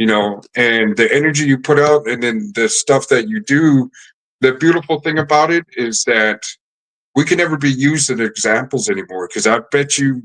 And the energy you put out, and then the stuff that you do. The beautiful thing about it is that we can never be used as examples anymore, because I bet you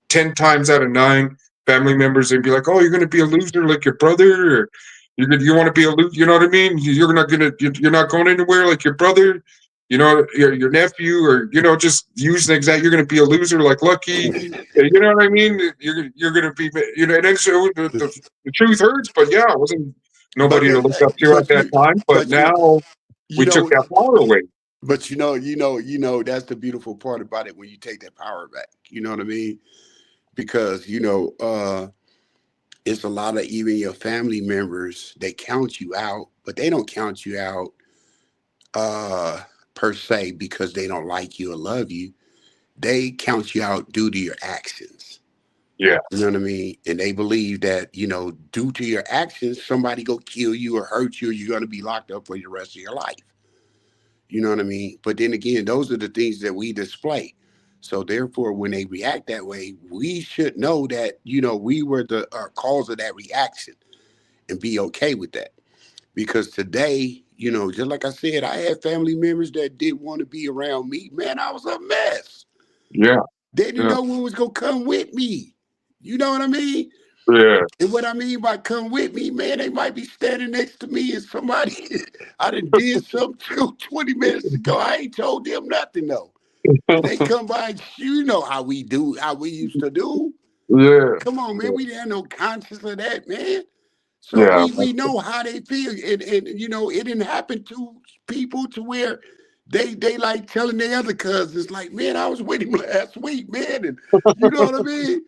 10 times out of 9 family members and be like, oh, you're going to be a loser like your brother, or you want to be a loser, you know what I mean? You're not going anywhere like your brother, your nephew, or just use an example, you're going to be a loser like Lucky. You know what I mean? You're going to be, and then so the truth hurts, but yeah, I wasn't But nobody to look up to at that time, but but now you we took know, that power away. But that's the beautiful part about it when you take that power back. You know what I mean? Because it's a lot of even your family members, they count you out, but they don't count you out uh per se because they don't like you or love you. They count you out due to your actions. Yeah, You know what I mean? And they believe that, due to your actions, somebody go kill you or hurt you, or you're gonna be locked up for the rest of your life. You know what I mean? But then again, those are the things that we display. So therefore, when they react that way, we should know that, we were the cause of that reaction and be okay with that. Because today, just like I said, I had family members that didn't want to be around me. Man, I was a mess. yeah, They didn't yeah, know who was gonna come with me. You know what I mean? yeah. And what I mean by come with me, man, they might be standing next to me and somebody I did something to 20 minutes ago. I ain't told them nothing though. And they come by and you know how we do, how we used to do. Yeah, Come on, man. We didn't have no conscience of that, man. So yeah, we know how they feel. And it didn't happen to people to where they like telling their other cousins, like, man, I was with him last week, man. And you know what I mean?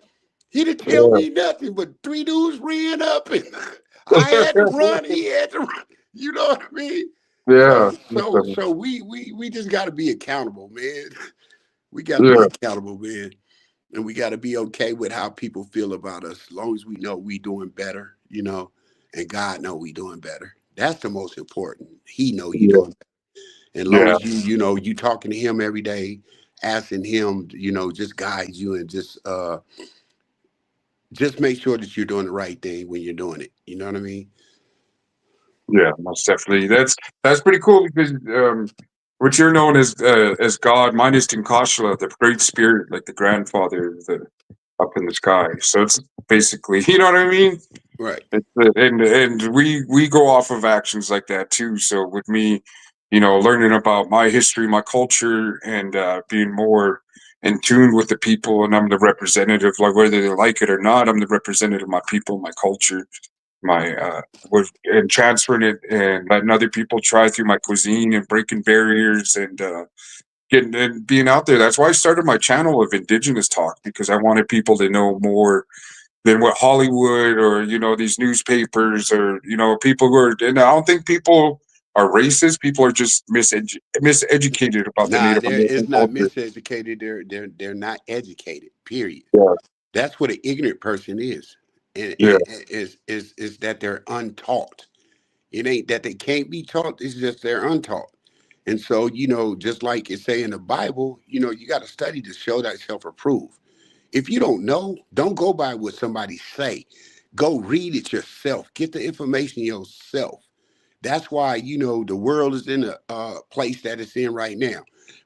He didn't tell yeah, me nothing, but three dudes ran up and I had to run, he had to run. You know what I mean? yeah, So so so we just gotta be accountable, man. We gotta be yeah, accountable, man. And we gotta be okay with how people feel about us, as long as we know we doing better, and God know we doing better. That's the most important. He know you yeah, doing better. And long yeah, as you talking to him every day, asking him, just guide you and just make sure that you're doing the right thing when you're doing it. You know what I mean? yeah. Most definitely. That's pretty cool because what you're known as God, mine is Tinkashla, the Great Spirit, like the grandfather up in the sky. So it's basically, you know what I mean? Right. And we go off of actions like that too. So with me, learning about my history, my culture, and being more in tune with the people, and I'm the representative, like whether they like it or not, I'm the representative of my people, my culture, my and transferring it and letting other people try through my cuisine and breaking barriers and getting and being out there. That's why I started my channel of Indigenous Talk because I wanted people to know more than what Hollywood or these newspapers or people who are. And I don't think people are racist. People are just miseducated about the Nah, Native they're American it's not culture. miseducated. They're not educated. Period. Yeah, That's what an ignorant person is, yeah, and is that they're untaught. It ain't that they can't be taught. It's just they're untaught. And so, just like it say in the Bible, you got to study to show thyself approved. If you don't know, don't go by what somebody say. Go read it yourself. Get the information yourself. That's why the world is in a place that it's in right now,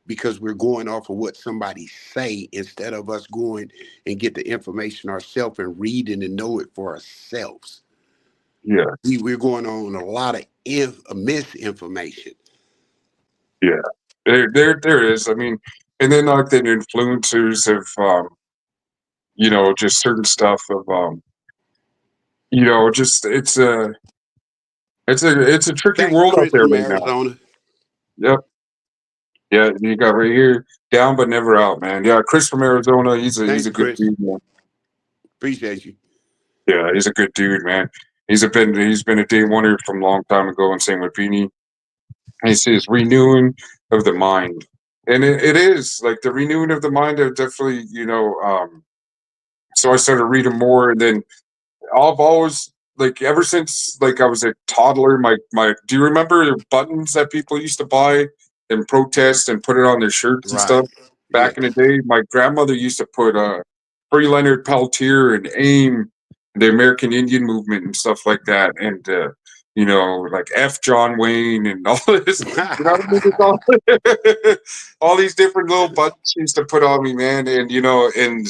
because we're going off of what somebody say instead of us going and get the information ourselves and reading and know it for ourselves. yeah, We're going on a lot of misinformation. yeah. There is. I mean, and then like the influencers of just certain stuff of just it's a tricky Thanks, world out Chris there from right now. Arizona. Yep. Yeah, you got right here, down but never out, man. Yeah, Chris from Arizona, he's Thanks, a good Chris. dude, man. Appreciate you. Yeah, he's a good dude, man. He's been a day wonder from a long time ago, and same with Beanie. He says renewing of the mind, and it is like the renewing of the mind. Of definitely, so I started reading more, and then I've always like ever since like I was a toddler. My do you remember the buttons that people used to buy and protest and put it on their shirts and Right. stuff back in the Yes. day? My grandmother used to put Free Leonard Peltier and AIM, the American Indian movement and stuff like that, and like F John Wayne and all this. You know what I mean? It's all these different little buttons she used to put on me, man, and and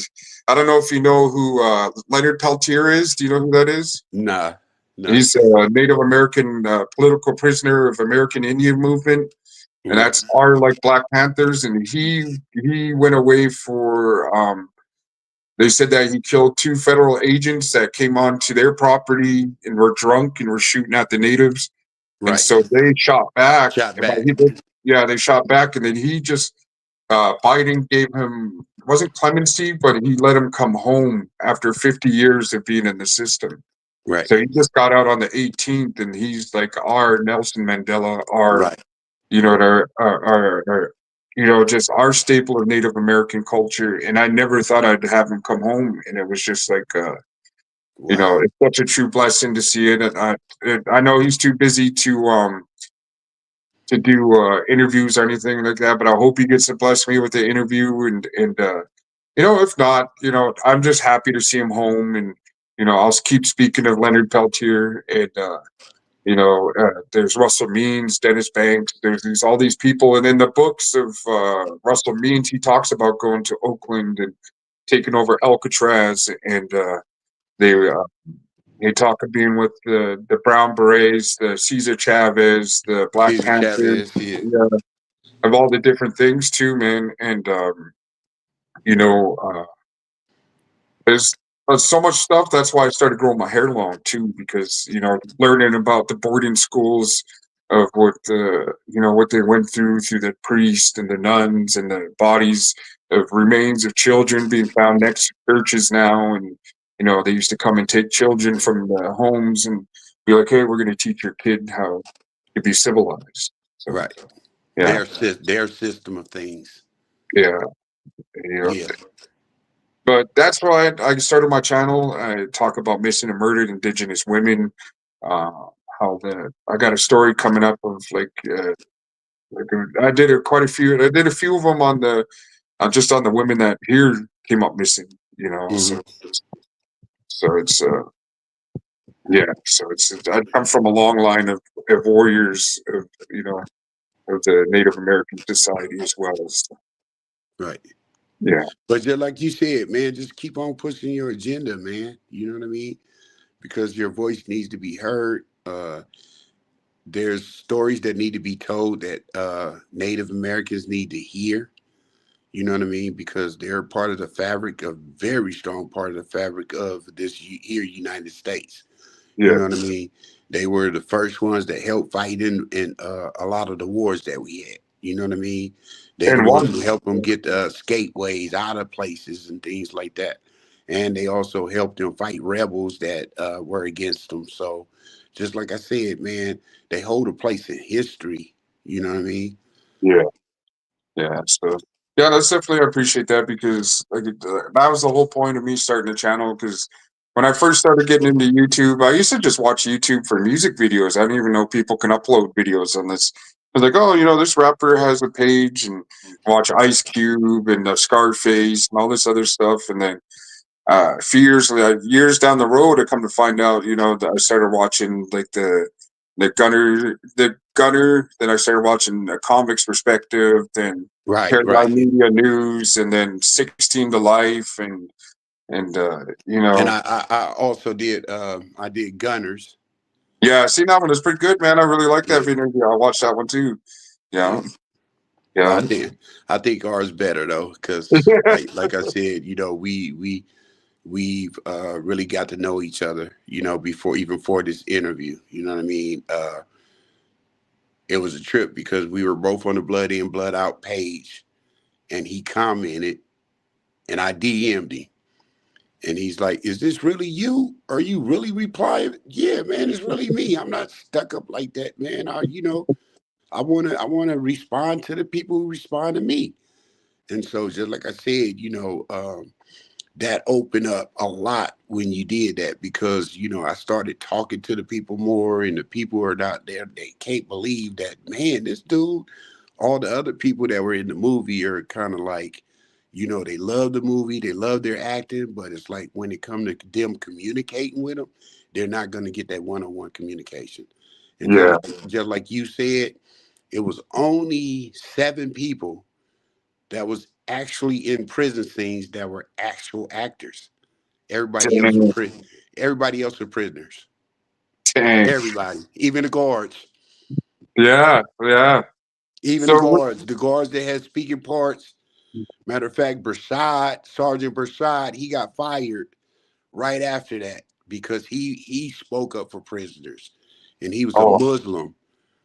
I don't know if you know who Leonard Peltier is. Do you know who that is? Nah. Nah. He's a Native American political prisoner of American Indian movement, and Mm. that's our like Black Panthers. And he went away for. They said that he killed two federal agents that came onto their property and were drunk and were shooting at the natives, and Right. so they shot back. Shot But back. yeah, they shot back, and then he just Biden gave him, wasn't clemency, but he let him come home after 50 years of being in the system. Right. So he just got out on the 18th, and he's like our Nelson Mandela, our, Right. you know, our you know, just our staple of Native American culture. And I never thought I'd have him come home, and it was just like, you know, Wow. it's such a true blessing to see it. And I know he's too busy to do interviews or anything like that, but I hope he gets to bless me with the interview. And you know, if not, you know, I'm just happy to see him home. And you know, I'll keep speaking of Leonard Peltier, and you know, there's Russell Means, Dennis Banks. There's all these people, and in the books of Russell Means, he talks about going to Oakland and taking over Alcatraz, and they they talk of being with the Brown Berets, the Cesar Chavez, the Black Cesar Panthers, Chavez. Yeah. yeah, of all the different things too, man. And you know, there's so much stuff. That's why I started growing my hair long too, because you know, learning about the boarding schools of what you know, what they went through the priests and the nuns, and the bodies of remains of children being found next to churches now. And you know, they used to come and take children from the homes and be like, "Hey, we're going to teach your kid how to be civilized." So Right. yeah, Their system of things. yeah, you know. Yeah. But that's why I started my channel. I talk about missing and murdered Indigenous women. Uh, how the I got a story coming up of like I did quite a few. I did a few of them on the just on the women that here came up missing. You know, Hmm. so it's yeah. So it's I come from a long line of warriors of, you know, of the Native American society as well. So, Right. yeah, But just like you said, man, just keep on pushing your agenda, man. You know what I mean? Because your voice needs to be heard. There's stories that need to be told that Native Americans need to hear. You know what I mean? Because they're part of the fabric, a very strong part of the fabric of this here United States. You yeah, know what I mean? They were the first ones that helped fight in a lot of the wars that we had. You know what I mean? They're the and ones one. who helped them get skateways out of places and things like that. And they also helped them fight rebels that were against them. So, just like I said, man, they hold a place in history. You know what I mean? Yeah. Yeah, so yeah, that's definitely I appreciate that because like that was the whole point of me starting the channel. Because when I first started getting into YouTube, I used to just watch YouTube for music videos. I didn't even know people can upload videos on this. I was like, oh, you know, this rapper has a page, and watch Ice Cube and Scarface and all this other stuff. And then a few years down the road, I come to find out, you know, that I started watching like the Gunner. Then I started watching a comics perspective, then Right, Paradigm right. Media News, and then 16 to Life, and you And know, I also did I did Gunners. yeah. See, that one is pretty good, man. I really like that Yeah, video. I watched that one too. yeah. Yeah, Well, yeah, I think ours better though, because like I said, you know, we've really got to know each other, you know, before even for this interview. You know what I mean? It was a trip because we were both on the Blood In Blood Out page, and he commented, and I DM'd him. And he's like, "Is this really you? Are you really replying?" Yeah, man, it's really me. I'm not stuck up like that, man. You know, I wanna respond to the people who respond to me. And so, just like I said, you know, that opened up a lot when you did that because you know I started talking to the people more, and the people are not there. They can't believe that, man, this dude. All the other people that were in the movie are kind of like, you know, they love the movie, they love their acting, but it's like when it comes to them communicating with them, they're not going to get that one-on-one communication. And yeah. just like you said, it was only 7 people that was actually in prison scenes that were actual actors. Everybody else were Dang, everybody else were prisoners. dang. Everybody, even the guards, Yeah, yeah. even So, the guards that had speaking parts. Matter of fact, Sergeant Brashad, he got fired right after that because he spoke up for prisoners, and he was a oh, Muslim,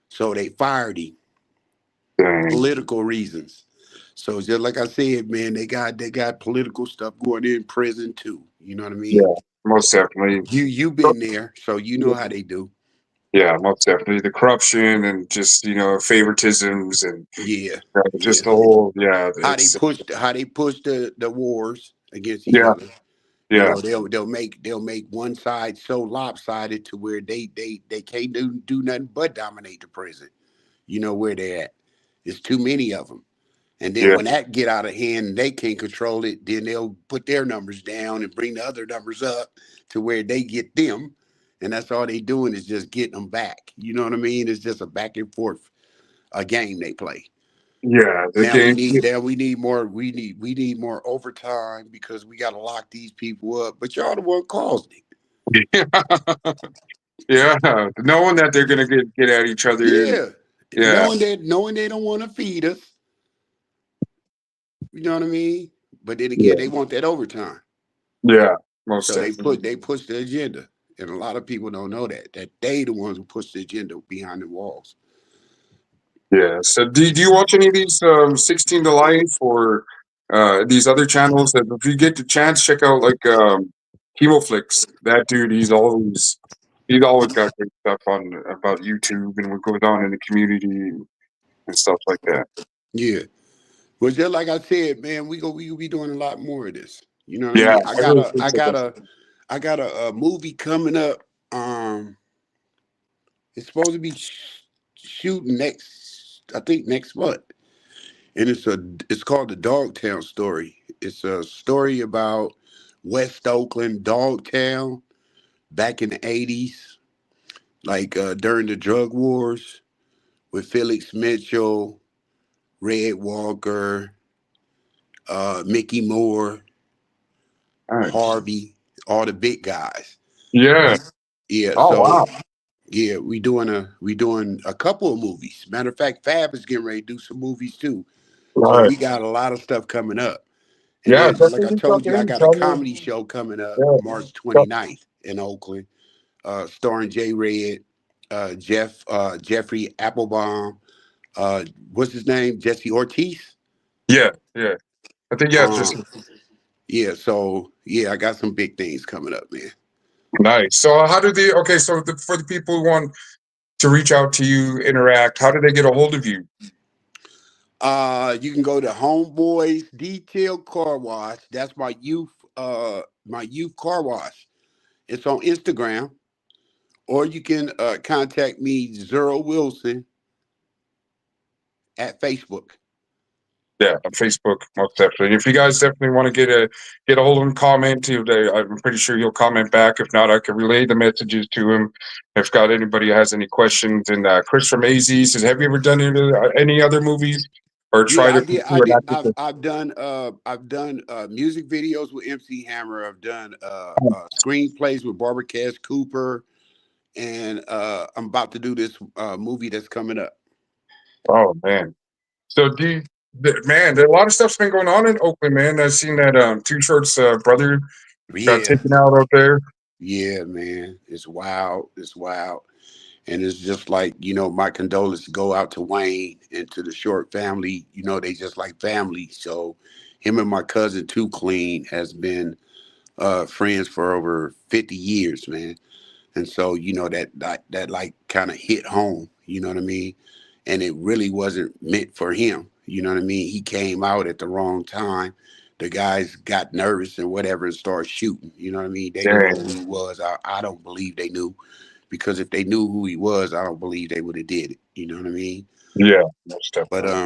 so they fired him. Dang. political reasons. So just like I said, man, they got political stuff going in prison too. You know what I mean? Yeah, most definitely. You've been there, so you know how they do. Yeah, most definitely. The corruption and just, favoritisms and Yeah, just yeah. the whole, yeah, How they push the wars against each yeah, other. You yeah, know, they'll make one side so lopsided to where they can't do nothing but dominate the prison. You know where they're at. There's too many of them. And then yeah, when that get out of hand and they can't control it, then they'll put their numbers down and bring the other numbers up to where they get them. And that's all they doing is just getting them back. You know what I mean? It's just a back and forth a game they play. yeah. The Now we game. need that we need more overtime because we gotta lock these people up. But y'all the one caused it. Yeah, knowing that they're gonna get at each other, and Yeah. yeah, Knowing they don't want to feed us. You know what I mean? But then again, yeah, they want that overtime. yeah, most So they definitely. push the agenda, and a lot of people don't know that they the ones who push the agenda behind the walls. Yeah. So do you watch any of these 16 to Life or these other channels that if you get the chance, check out like Hemoflix. That dude, he's always got great stuff on about YouTube and what goes on in the community and stuff like that. Yeah, but just like I said, man, we be doing a lot more of this. You know what I Yeah, mean? I really appreciate that. I got a movie coming up. It's supposed to be shooting next, I think next month, and it's called the Dogtown Story. It's a story about West Oakland, Dogtown, back in the '80s, like during the drug wars with Felix Mitchell, Red Walker, Mickey Moore, Nice. Harvey, all the big guys. Yeah. Yeah, Oh so wow. yeah, we doing a couple of movies. Matter of fact, Fab is getting ready to do some movies too. So Right. we got a lot of stuff coming up. And Yeah, then, like I definitely reach out told to you, I him. got a Tell me. comedy show coming up Yeah. March 29th in Oakland, starring Jay Red, Jeffrey Applebaum, what's his name? Jesse Ortiz. Yeah. Yeah. I think yeah, just Um, yeah, so yeah, I got some big things coming up, man. nice. So how do they? Okay, so for the people who want to reach out to you, interact, how do they get a hold of you? You can go to Homeboys Detail Car Wash. That's my youth car wash. It's on Instagram, or you can contact me, Zirl Wilson, at Facebook. Yeah, on Facebook, most definitely. If you guys definitely want to get a hold of him, comment to. I'm pretty sure he'll comment back. If not, I can relay the messages to him. If got anybody has any questions, and Chris from AZ says, "Have you ever done any other movies or tried Yeah, I to did. pursue I an did. acting?" I've done music videos with MC Hammer. I've done screenplays with Barbara Cass Cooper, and I'm about to do this movie that's coming up. Oh man. So man, a lot of stuff's been going on in Oakland, man. I've seen that Too Short's brother got Yeah, taken out there. yeah, man. It's wild. It's wild. And it's just like, my condolences go out to Wayne and to the Short family. They just like family. So him and my cousin Too Clean has been friends for over 50 years, man. And so, that like kind of hit home, you know what I mean? And it really wasn't meant for him. You know what I mean? He came out at the wrong time. The guys got nervous and whatever and started shooting. You know what I mean? They didn't know Dang. who he was. I don't believe they knew, because if they knew who he was, I don't believe they would have did it. You know what I mean? Yeah, most But definitely.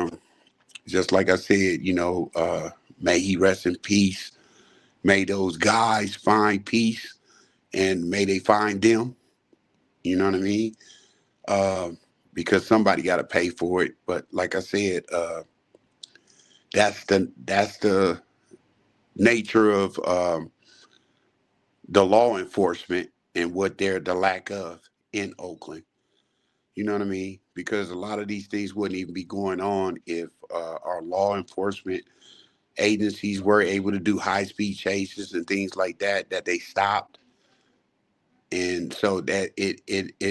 just like I said, may he rest in peace. May those guys find peace, and may they find them. You know what I mean? Uh, because somebody got to pay for it. But like I said, that's the nature of the law enforcement and what they're the lack of in Oakland. You know what I mean? Because a lot of these things wouldn't even be going on if our law enforcement agencies were able to do high speed chases and things like that they stopped, and so that it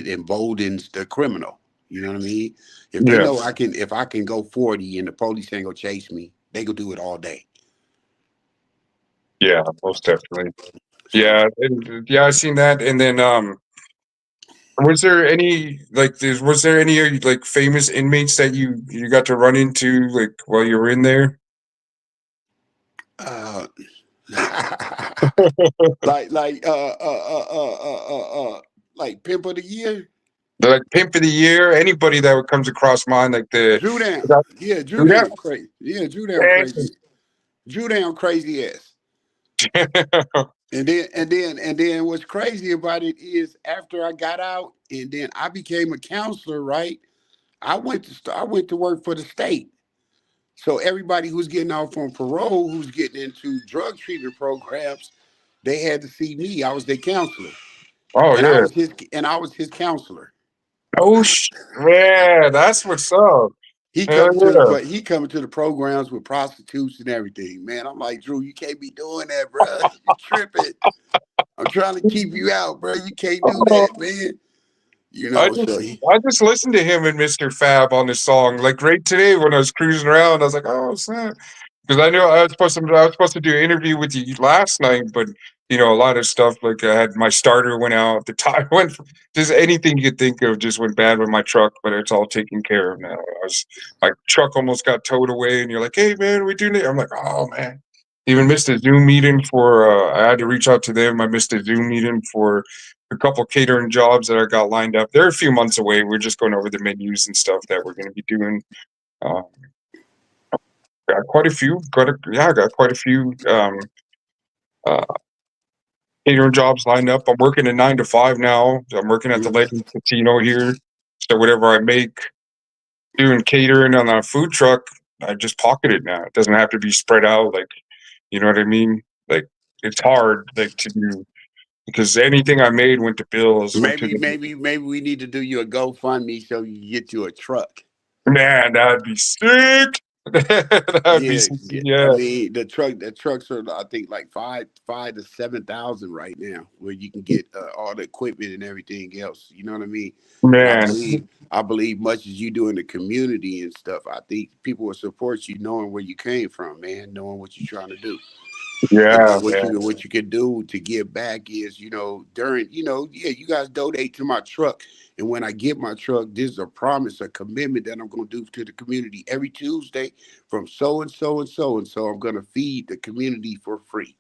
emboldens the criminal. You know what I mean? If they Yeah, know if I can go 40 and the police ain't gonna chase me, they go do it all day. yeah, most definitely. So Yeah, and yeah, I seen that. And then was there any was there any like famous inmates that you got to run into like while you were in there? uh like like pimp of the year. The, like pimp of the year, anybody that comes across mine, like the Drew down. that- Yeah, Drew yeah, down crazy. Yeah, Drew down crazy. Drew down crazy ass. And then what's crazy about it is after I got out and then I became a counselor, right? I went to work for the state. So everybody who's getting out on parole, who's getting into drug treatment programs, they had to see me. I was their counselor. Oh yeah. And I was his counselor. Oh man, that's what's up. Hell yeah. He coming to the programs with prostitutes and everything. Man, I'm like, Drew, you can't be doing that, bro. You tripping. I'm trying to keep you out, bro. You can't do Oh, that, man. You I know, just so he, I just listened to him and Mr. Fab on this song like right today when I was cruising around. I was like, oh snap. Because I knew I was supposed to do an interview with you last night, but a lot of stuff like I had my starter went out, the tire went, just anything you could think of just went bad with my truck, but it's all taken care of now. My truck almost got towed away, and you're like, hey man, we doing it? I'm like, oh man. Even missed a Zoom meeting for. I had to reach out to them. I missed a Zoom meeting for a couple catering jobs that I got lined up. They're a few months away. We're just going over the menus and stuff that we're going to be doing. Uh, got quite a few. I got quite a few uh, catering jobs lined up. I'm working a 9 to 5 now. I'm working at the mhm. Legends Casino here. So whatever I make doing catering on a food truck, I just pocket it now. It doesn't have to be spread out. Like, you know what I mean? Like, it's hard like to do because anything I made went to bills, went to the Maybe we need to do you a GoFundMe so you can get you a truck. man. That'd be sick. That'd be Yeah, sick. I Yeah, mean the trucks are I think like five to 7,000 right now, where you can get all the equipment and everything else. You know what I mean? And man. I believe much as you do in the community and stuff, I think people will support you knowing where you came from, man, knowing what you're trying to do. And Yeah, then man. what you can do to give back is, during, yeah, you guys donate to my truck. And when I get my truck, this is a promise, a commitment that I'm gonna do to the community every Tuesday from so and so and so and so. I'm gonna feed the community for free.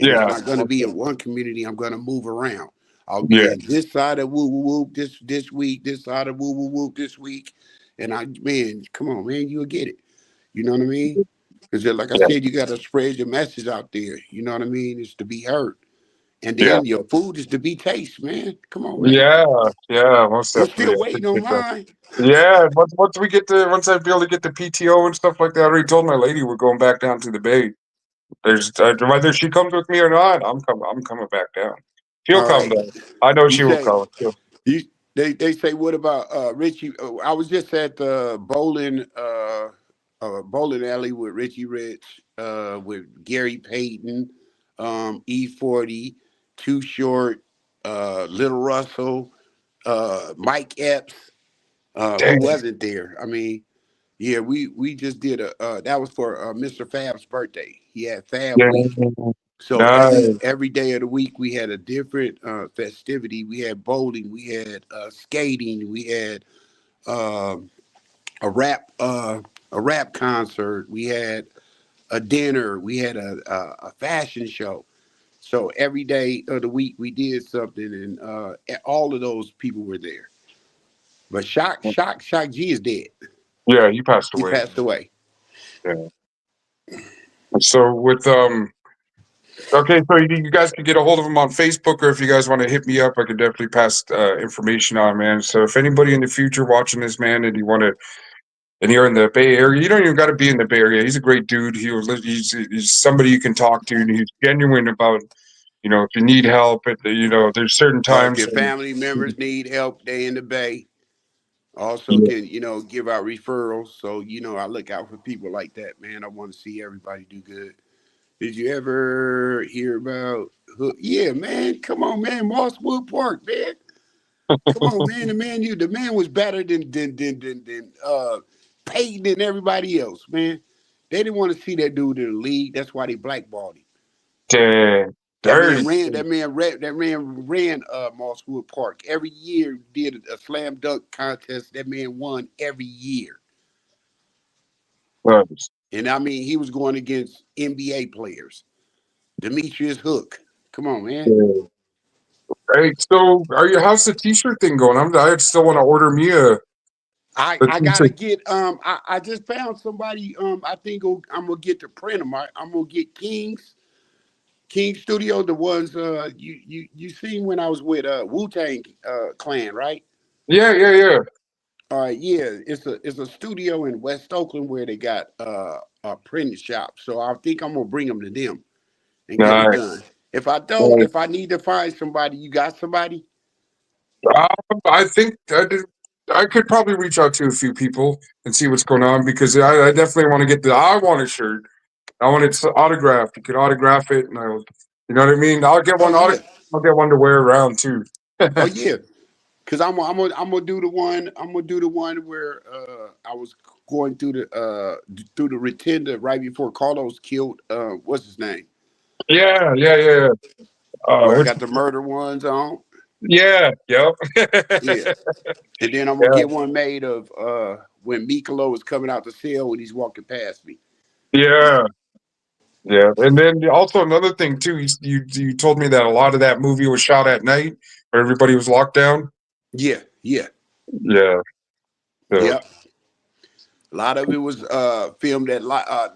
And it's Yeah, not gonna be in one community, I'm gonna move around. I'll be yeah, in this side of woo woo woo this week, this side of woo woo woo this week. And man, come on, man, you'll get it. You know what I mean? Because like I yeah, said, you got to spread your message out there. You know what I mean? It's to be heard. And yeah, then your food is to be taste, man. Come on, man. yeah, yeah. Most I'm definitely. still I waiting on appreciate that. mine. Yeah, once I be able to get the PTO and stuff like that, I already told my lady we're going back down to the Bay. There's whether she comes with me or not, I'm coming. I'm coming back down. She'll All come right. though. I know You she will say come. you they say what about Richie? I was just at the bowling alley with Richie Rich, with Gary Payton, E40, Too Short, Little Russell, Mike Epps. Who Dang. wasn't there? I mean, yeah, we just did a that was for Mr. Fab's birthday. He had Fab Yeah. Week. So Nice. every day of the week we had a different festivity. We had bowling, we had skating, we had um a rap a rap concert, we had a dinner, we had a fashion show. So every day of the week we did something, and all of those people were there. But Shock G is dead. Yeah, he passed He away. passed away. Yeah. So with okay, so you guys can get a hold of him on Facebook, or if you guys want to hit me up, I could definitely pass information on, man. So if anybody in the future watching this, man, and and you're in the Bay Area, you don't even got to be in the Bay Area. He's a great dude. He's somebody you can talk to, and he's genuine about, if you need help. There's certain Or if times. your family members need help, they in the Bay. Also Yeah, can, give out referrals. So, I look out for people like that, man. I want to see everybody do good. Did you ever hear about yeah, man. Come on, man. Mosswood Park, man. Come on, man. The man was better than Peyton and everybody else, man. They didn't want to see that dude in the league. That's why they blackballed him. Dang. That man Dirty. ran. That man ran Mosswood Park every year. Did a slam dunk contest. That man won every year. Nice. And I mean, he was going against NBA players. Demetrius Hook. Come on, man. Yeah. Hey, so how's the t-shirt thing going? I still want to order me a I gotta t-shirt. get I just found somebody I think I'm gonna get to print them. I'm gonna get King Studio, the ones you seen when I was with Wu-Tang Clan, right? Yeah, yeah, yeah. Yeah, it's a studio in West Oakland where they got a printing shop. So I think I'm gonna bring them to them and get them Nice. done. If I don't, Nice. if I need to find somebody, you got somebody? I think I could probably reach out to a few people and see what's going on because I definitely want to get I want a shirt. I want it autographed. You could autograph it, and you know what I mean. Oh yeah, I'll get one to wear around too. oh yeah. Cause I'm gonna do the one. I'm gonna do the one where I was going through the Retender right before Carlos killed what's his name? Yeah, yeah, yeah. Where I Which, got the murder ones on. yeah, yep. Yeah, and then I'm gonna Yeah, get one made of when Mikolo is coming out the cell when he's walking past me. yeah, yeah. And then also another thing too. You told me that a lot of that movie was shot at night, where everybody was locked down. Yeah, yeah, Yeah. So, yeah. A lot of it was filmed at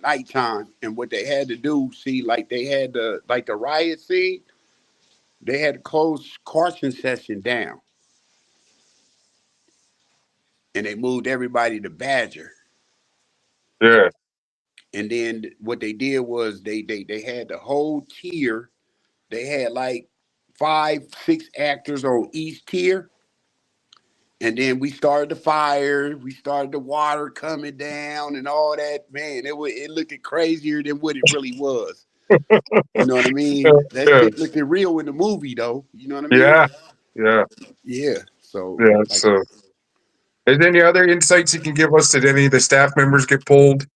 nighttime, and what they had to do, see, like they had the riot scene, they had to close Carson session down, and they moved everybody to Badger. yeah, And then what they did was they had the whole tier. They had like 5, 6 actors on each tier. And then we started the fire, we started the water coming down and all that. Man, it looked crazier than what it really was. You know what I yeah, mean? That yeah, shit looked real in the movie though. You know what I mean? yeah, yeah. Yeah. So Yeah. like So, is there any other insights you can give us? Did any of the staff members get pulled?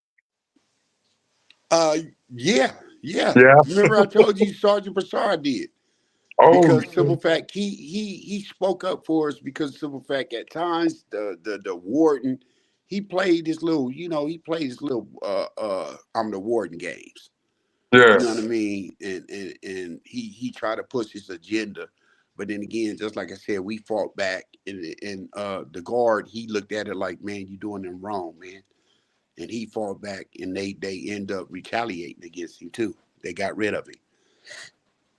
uh yeah, yeah. Yeah. Remember I told you Sergeant Broussard did. Oh, Because simple fact, he spoke up for us because simple fact at times the warden he played this little he played this little I'm the warden games. yeah, You know what I mean? And he tried to push his agenda. But then again, just like I said, we fought back and the guard he looked at it like, man, you doing them wrong, man. And he fought back and they end up retaliating against him too. They got rid of him.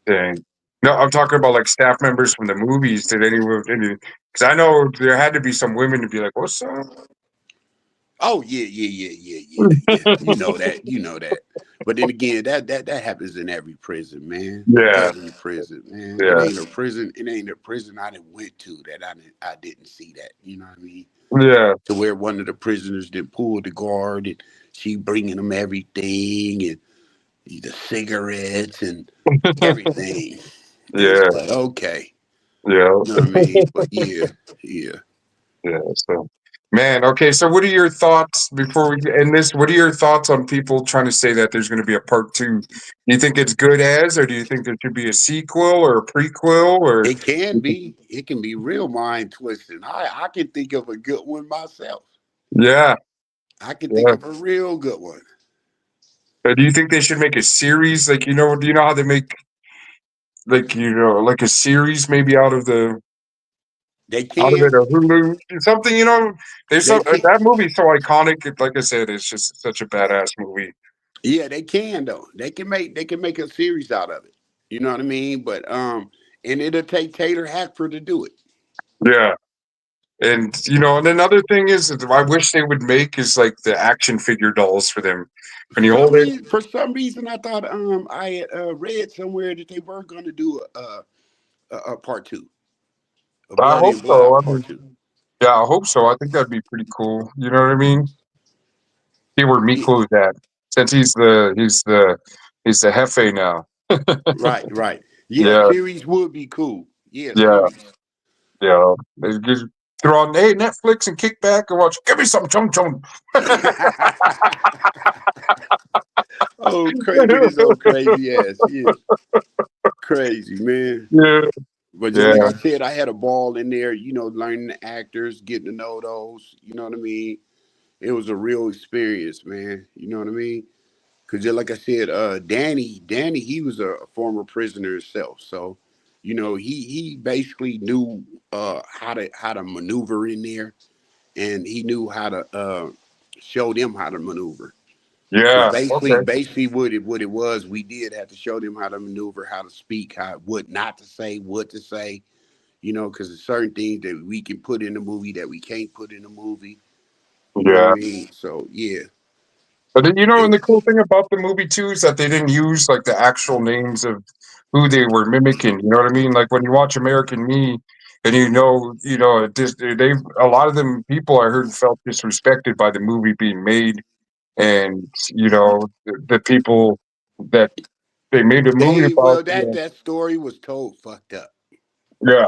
dang. No, I'm talking about like staff members from the movies. Did anyone? Because I know there had to be some women to be like, "What's up?" Oh yeah. You know that. You know that. But then again, that happens in every prison, man. Yeah, Every prison, man. It yeah, ain't a prison. It ain't a prison I didn't went to that I didn't see that. You know what I mean? yeah, To where one of the prisoners did pull the guard and she bringing them everything and the cigarettes and everything. And it's yeah, like okay, yeah, you know what I mean? But yeah, yeah. yeah. So, man, okay. So, what are your thoughts before we end this? What are your thoughts on people trying to say that there's going to be a part two? Do you think it's good as, or do you think there should be a sequel or a prequel, or? It can be. It can be real mind twisting. I can think of a good one myself. Yeah, I can think yeah. of a real good one. Do you think they should make a series? Like, do you know how they make like like a series maybe They out of can. it or Hulu something? There's They can. that movie's so iconic. Like I said, it's just such a badass movie. Yeah, they can though. They can make a series out of it. You know what I mean? But and it'll take Taylor Hackford to do it. Yeah, and and another thing is that I wish they would make is like the action figure dolls for them. When you hold it, For some reason, I thought I had read somewhere that they were going to do a part two, a I Blood hope in Blood so. Out I part mean, two. yeah, I hope so. I think that'd be pretty cool. You know what I mean? See where Yeah, Miko's at since he's the Hefe now. right, right. Yeah, Yeah, series would be cool. Yeah, yeah. series. Yeah, they just throw on, hey, Netflix and kick back and watch. Give me some chung chung. Oh, with his old crazy ass. Yeah, crazy man. Yeah, But just yeah, like I said, I had a ball in there. Learning the actors, getting to know those. You know what I mean? It was a real experience, man. You know what I mean? Because just like I said, Danny, he was a former prisoner himself. So, he basically knew how to maneuver in there, and he knew how to show them how to maneuver. Because yeah. basically, Okay. basically what it was, we did have to show them how to maneuver, how to speak, what not to say, what to say. Because there's certain things that we can put in the movie that we can't put in the movie. You know what I Yeah. mean? So yeah, But then, it and the was cool thing about the movie too is that they didn't use like the actual names of who they were mimicking. You know what I mean? Like when you watch American Me, and they a lot of them people I heard felt disrespected by the movie being made, and the people that they made a movie about. well that story was told fucked up. Yeah,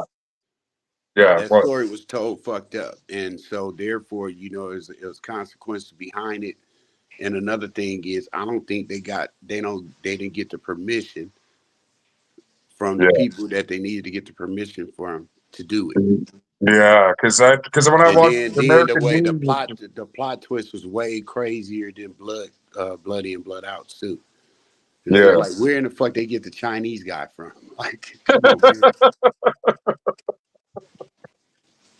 yeah, That well, story was told fucked up, and so therefore, it was consequences behind it. And another thing is, I don't think they didn't get the permission from the yeah, people that they needed to get the permission from to do it. yeah. Because when I And watched then the American way Me, the plot twist was way crazier than Bloody and Blood Out too. And they was yeah, like, where in the fuck they get the Chinese guy from? Like, come on, man.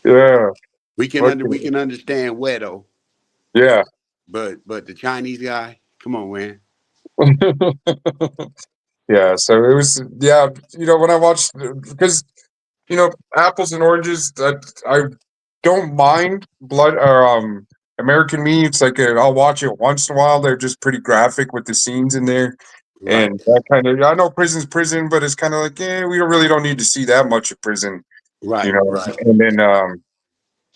yeah, We okay, can understand Wedo, yeah. but the Chinese guy, come on, man. Yeah, so it was, yeah, when I watched, because apples and oranges, that I don't mind blood or American Me. It's like I'll watch it once in a while. They're just pretty graphic with the scenes in there, Right, and that kind of, I know prison's prison, but it's kind of like, we don't need to see that much of prison, you right, know. right, And then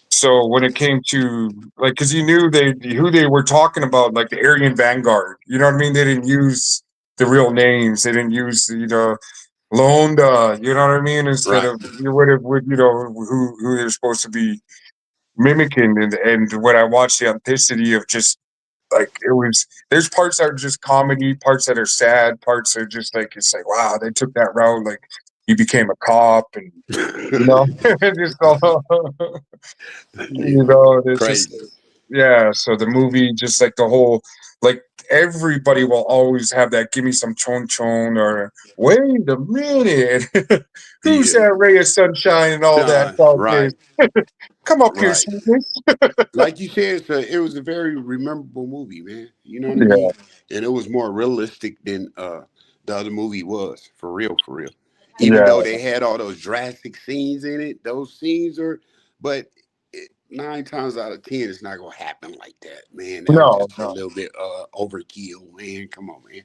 so when it came to, like, because you knew who they were talking about, like the Aryan Vanguard, you know what I mean? They didn't use the real names. They didn't use Londa, you know what I mean? Instead right. of you would who they're supposed to be mimicking, and when I watched the authenticity of just like it was, there's parts that are just comedy, parts that are sad, parts are just like it's like wow, they took that route, like he became a cop, and just all, Yeah, it's just crazy. yeah. So the movie, just like the whole, like everybody will always have that. Give me some chon chon, or wait a minute, who's Yeah, that ray of sunshine and all that John. dog Right, days? Come up here, right. sweetness. Like you said, it was a very memorable movie, man. You know what I Yeah, mean? And it was more realistic than the other movie was, for real, for real. Even yeah, though they had all those drastic scenes in it, those scenes are, but 9 times out of 10, it's not gonna happen like that, man. That was no, just a no, little bit overkill, man. Come on, man.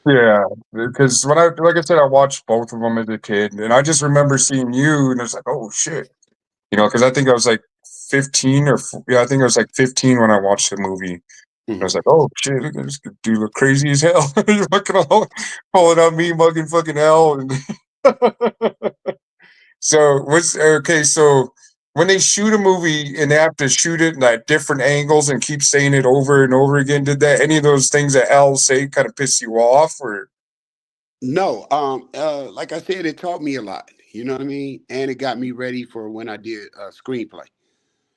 yeah. Because like I said, I watched both of them as a kid, and I just remember seeing you, and it's like, oh shit, because I think I was like 15 yeah, I think I was like 15 when I watched the movie. I was Mhm. like, "Oh shit, look at this dude look crazy as hell." You're fucking all pulling out me mugging fucking hell. And so what's okay? So when they shoot a movie and they have to shoot it at different angles and keep saying it over and over again, did that any of those things that Al say kind of piss you off, or No, like I said, it taught me a lot. You know what I mean? And it got me ready for when I did a screenplay.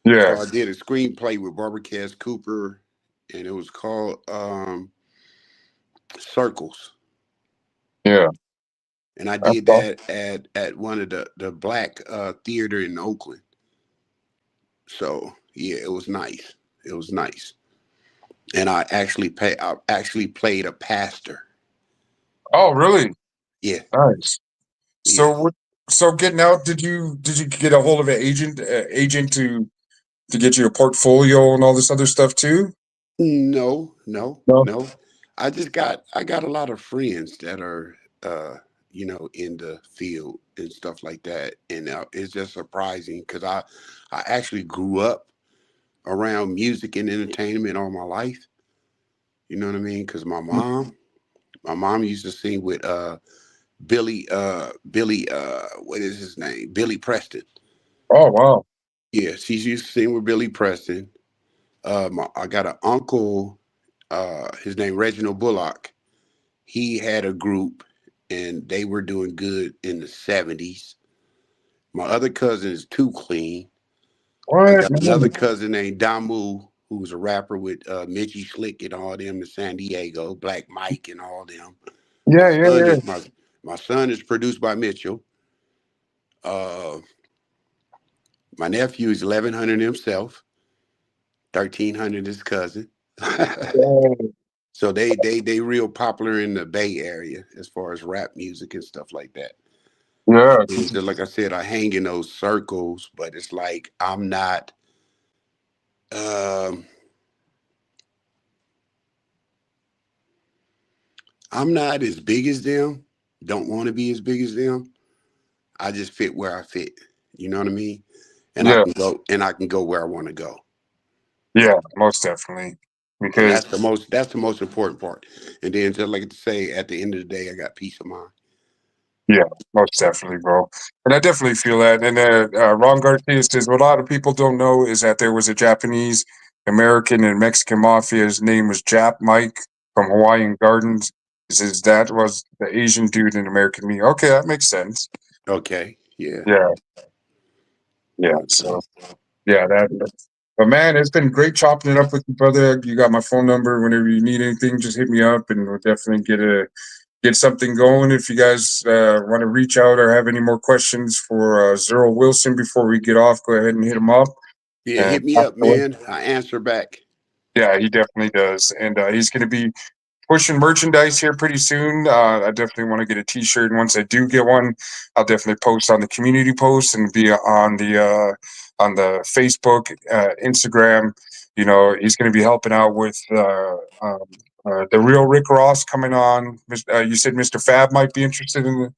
yeah, So I did a screenplay with Barbara Cass Cooper, and it was called Circles. yeah, And I that's did all. that at one of the black theater in Oakland. So yeah, it was nice. It was nice. And I actually played a pastor. Oh, really? Yeah, Nice. yeah. So what? So getting out, did you get a hold of an agent to get you a portfolio and all this other stuff too? No, no, No. no. I got a lot of friends that are in the field and stuff like that, and it's just surprising because I actually grew up around music and entertainment all my life. You know what I mean? Because my mom used to sing with Billy what is his name? Billy Preston. Oh wow. Yeah, she's used to sing with Billy Preston. I got an uncle, his name Reginald Bullock. He had a group, and they were doing good in the '70s. My other cousin is Too Clean. I What? got another cousin named Damu, who was a rapper with Mitchie Slick and all them in San Diego, Black Mike and all them. My Yeah, yeah, son yeah. is my son is produced by Mitchell. Uh, my nephew is 1100 himself, 1300 his cousin. Yeah, So they real popular in the Bay Area as far as rap music and stuff like that. yeah, And just like I said, I hang in those circles, but it's like um I'm not as big as them. Don't want to be as big as them. I just fit where I fit. You know what I mean? And yeah, I can go where I want to go. yeah, most definitely. And Because that's the most important part. And then just like to say, at the end of the day, I got peace of mind. yeah, most definitely, bro. And I definitely feel that. And Ron Garcia says what a lot of people don't know is that there was a Japanese, American, and Mexican mafia. His name was Jap Mike from Hawaiian Gardens. He says that was the Asian dude in American Me. Okay, that makes sense. Okay. Yeah. Yeah, yeah. Okay. So yeah, but man, it's been great chopping it up with you, brother. You got my phone number. Whenever you need anything, just hit me up, and we'll definitely get something going. If you guys want to reach out or have any more questions for Zirl Wilson before we get off, go ahead and hit him up. Yeah. And Hit me up, man. I answer back. yeah, he definitely does. And he's going to be pushing merchandise here pretty soon. I definitely want to get a T-shirt, and once I do get one, I'll definitely post on the community post and be on the Facebook, Instagram. You know, he's going to be helping out with the real Rick Ross coming on. You said Mr. Fab might be interested in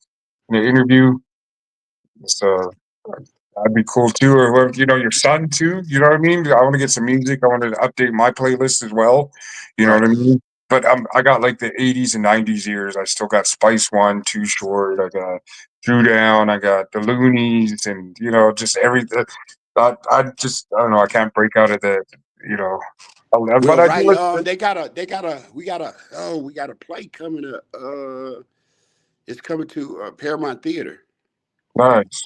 the interview, so that'd be cool too. Or you know, your son too. You know what I mean? I want to get some music. I want to update my playlist as well. You know what Right. I mean? But I got like the '80s and '90s years. I still got Spice One, Too Short. I got Drew Down. I got the Loonies, and you know, just everything. I don't know. I can't break out of the you know. But Well, I do right. listen. We got a play coming up. It's coming to Paramount Theater. Nice.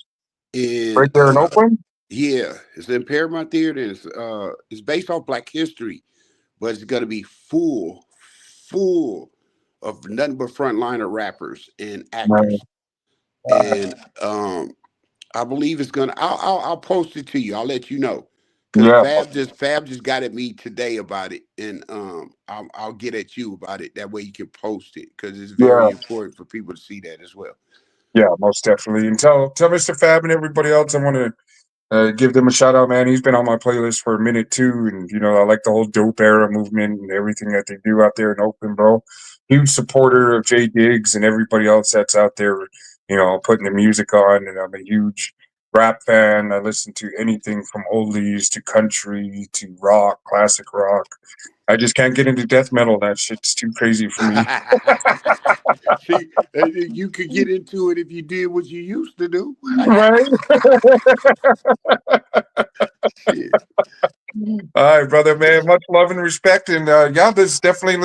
And Right there in Oakland. yeah, it's in Paramount Theater. And it's based off Black history, but it's gonna be full of nothing but frontliner rappers and Nice. actors. And I believe it's gonna. I'll post it to you. I'll let you know. Cause Yeah. Fab just got at me today about it, and I'll get at you about it. That way you can post it, because it's Yeah. very important for people to see that as well. Yeah. Most definitely. And tell Mr. Fab and everybody else I want to give them a shout out, man. He's been on my playlist for a minute too, and you know I like the whole dope era movement and everything that they do out there in Oakland, bro. Huge supporter of Jay Diggs and everybody else that's out there, you know, putting the music on. And I'm a huge rap fan. I listen to anything from oldies to country to rock, classic rock. I just can't get into death metal. That shit's too crazy for me. See, you could get into it if you did what you used to do. Right? Shit. All right, brother, man. Much love and respect, and yeah, this definitely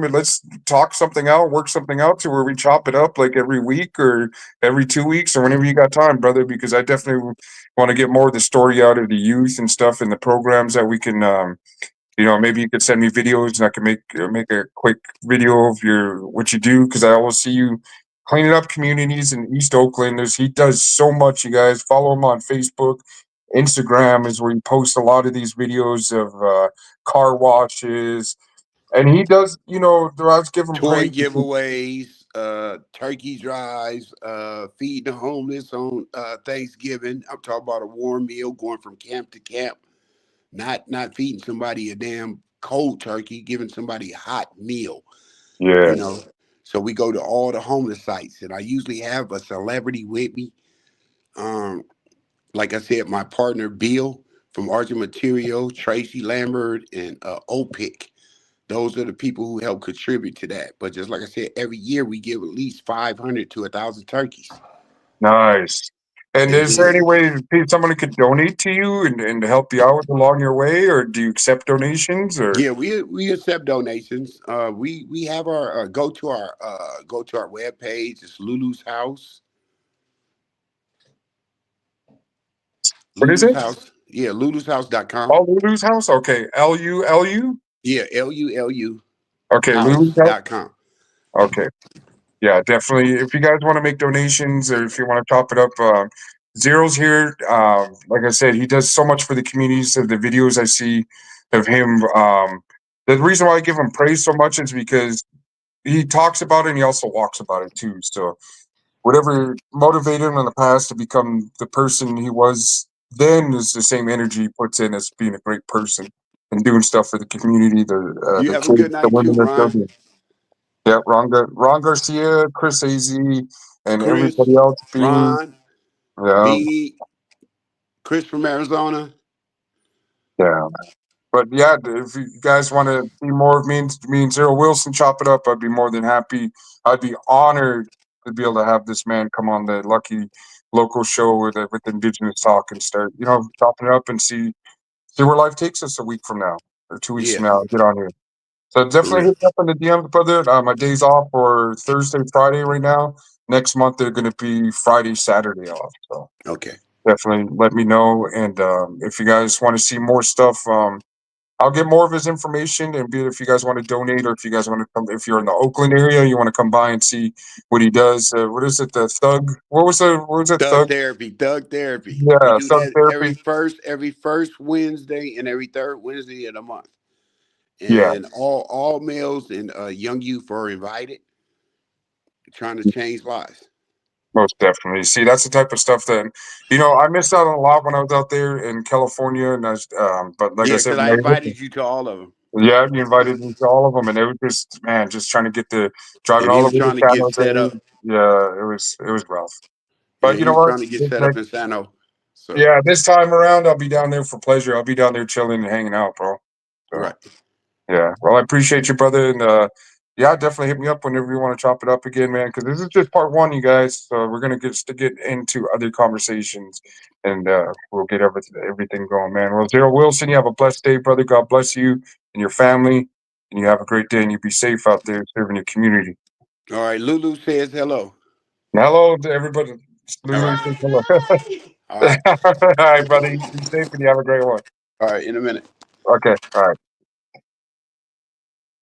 let's talk something out, work something out to where we chop it up like every week or every 2 weeks or whenever you got time, brother. Because I definitely want to get more of the story out of the youth and stuff and the programs that we can. You know, maybe you could send me videos and I can make a quick video of your what you do because I always see you cleaning up communities in East Oakland. He does so much. You guys follow him on Facebook. Instagram is where he posts a lot of these videos of car washes, and he does. You know, I was giving Toy praise. giveaways, turkey drives, feeding the homeless on Thanksgiving. I'm talking about a warm meal, going from camp to camp, not feeding somebody a damn cold turkey, giving somebody a hot meal. Yeah, You know, so we go to all the homeless sites, and I usually have a celebrity with me. Um, like I said, my partner Bill from Argent Material, Tracy Lambert, and OPIC. Those are the people who help contribute to that. But just like I said, every year we give at least 500 to 1,000 turkeys. nice. And And is there any then way someone could donate to you and help you out along your way, or do you accept donations? Or yeah, we accept donations. We have our go to our web page. It's Lulu's House. what is Lulu's it? House. Yeah, Lulu'sHouse.com. Oh, Lulu's house. Okay, Lulu. Yeah, LULU Okay, Lulu's house. house.com. Okay, yeah, definitely. If you guys want to make donations or if you want to top it up, Zirl's here. Like I said, he does so much for the communities. Of the videos I see of him, the reason why I give him praise so much is because he talks about it and he also walks about it too. So whatever motivated him in the past to become the person he was then is the same energy he puts in as being a great person and doing stuff for the community, You the have a kids, good the night too, women, the Ron. children. Yeah, Ron Garcia, Chris Az, and Chris, everybody else being Ron, yeah, B, Chris from Arizona. yeah. But yeah, if you guys want to see more of me and Zirl Wilson chop it up, I'd be more than happy. I'd be honored to be able to have this man come on the Lucky local show with Indigenous Talk and start, chopping it up and see where life takes us a week from now or 2 weeks Yeah, from now. Get on here. So for definitely real. hit me up on the DMs, brother. My days off for Thursday, Friday right now. Next month they're going to be Friday, Saturday off. So Okay. definitely let me know. And if you guys want to see more stuff, I'll get more of his information. And be it if you guys want to donate or if you guys want to come, if you're in the Oakland area, you want to come by and see what he does. What is it? The Thug? What was it? Thug Thug? therapy, thug therapy. We Yeah, do Thug that Therapy. every first Wednesday and every third Wednesday of the month. Yeah. And all males and young youth are invited, trying to change lives. Most definitely. See, that's the type of stuff that I missed out on a lot when I was out there in California, and but like I Yeah, said, because I invited you to all of them, yeah, you invited me to all of them, and it was just man, just trying to get the driving and he all the was way to trying to San get set Jose. up. Yeah, it was rough, Yeah, but you he know was what? trying to get This set up next, in Sano. So yeah, this time around, I'll be down there for pleasure. I'll be down there chilling and hanging out, bro. So. right. Yeah. Well, I appreciate you, brother. And yeah, definitely hit me up whenever you want to chop it up again, man. Because this is just part one, you guys. So we're gonna get into other conversations, and we'll get everything going, man. Well, Zirl Wilson, you have a blessed day, brother. God bless you and your family, and you have a great day. And you be safe out there serving your community. All right. Lulu says hello. And hello to everybody. All Lulu says hello. right. All right. All right, brother. You be safe and you have a great one. All right. In a minute. Okay. All right.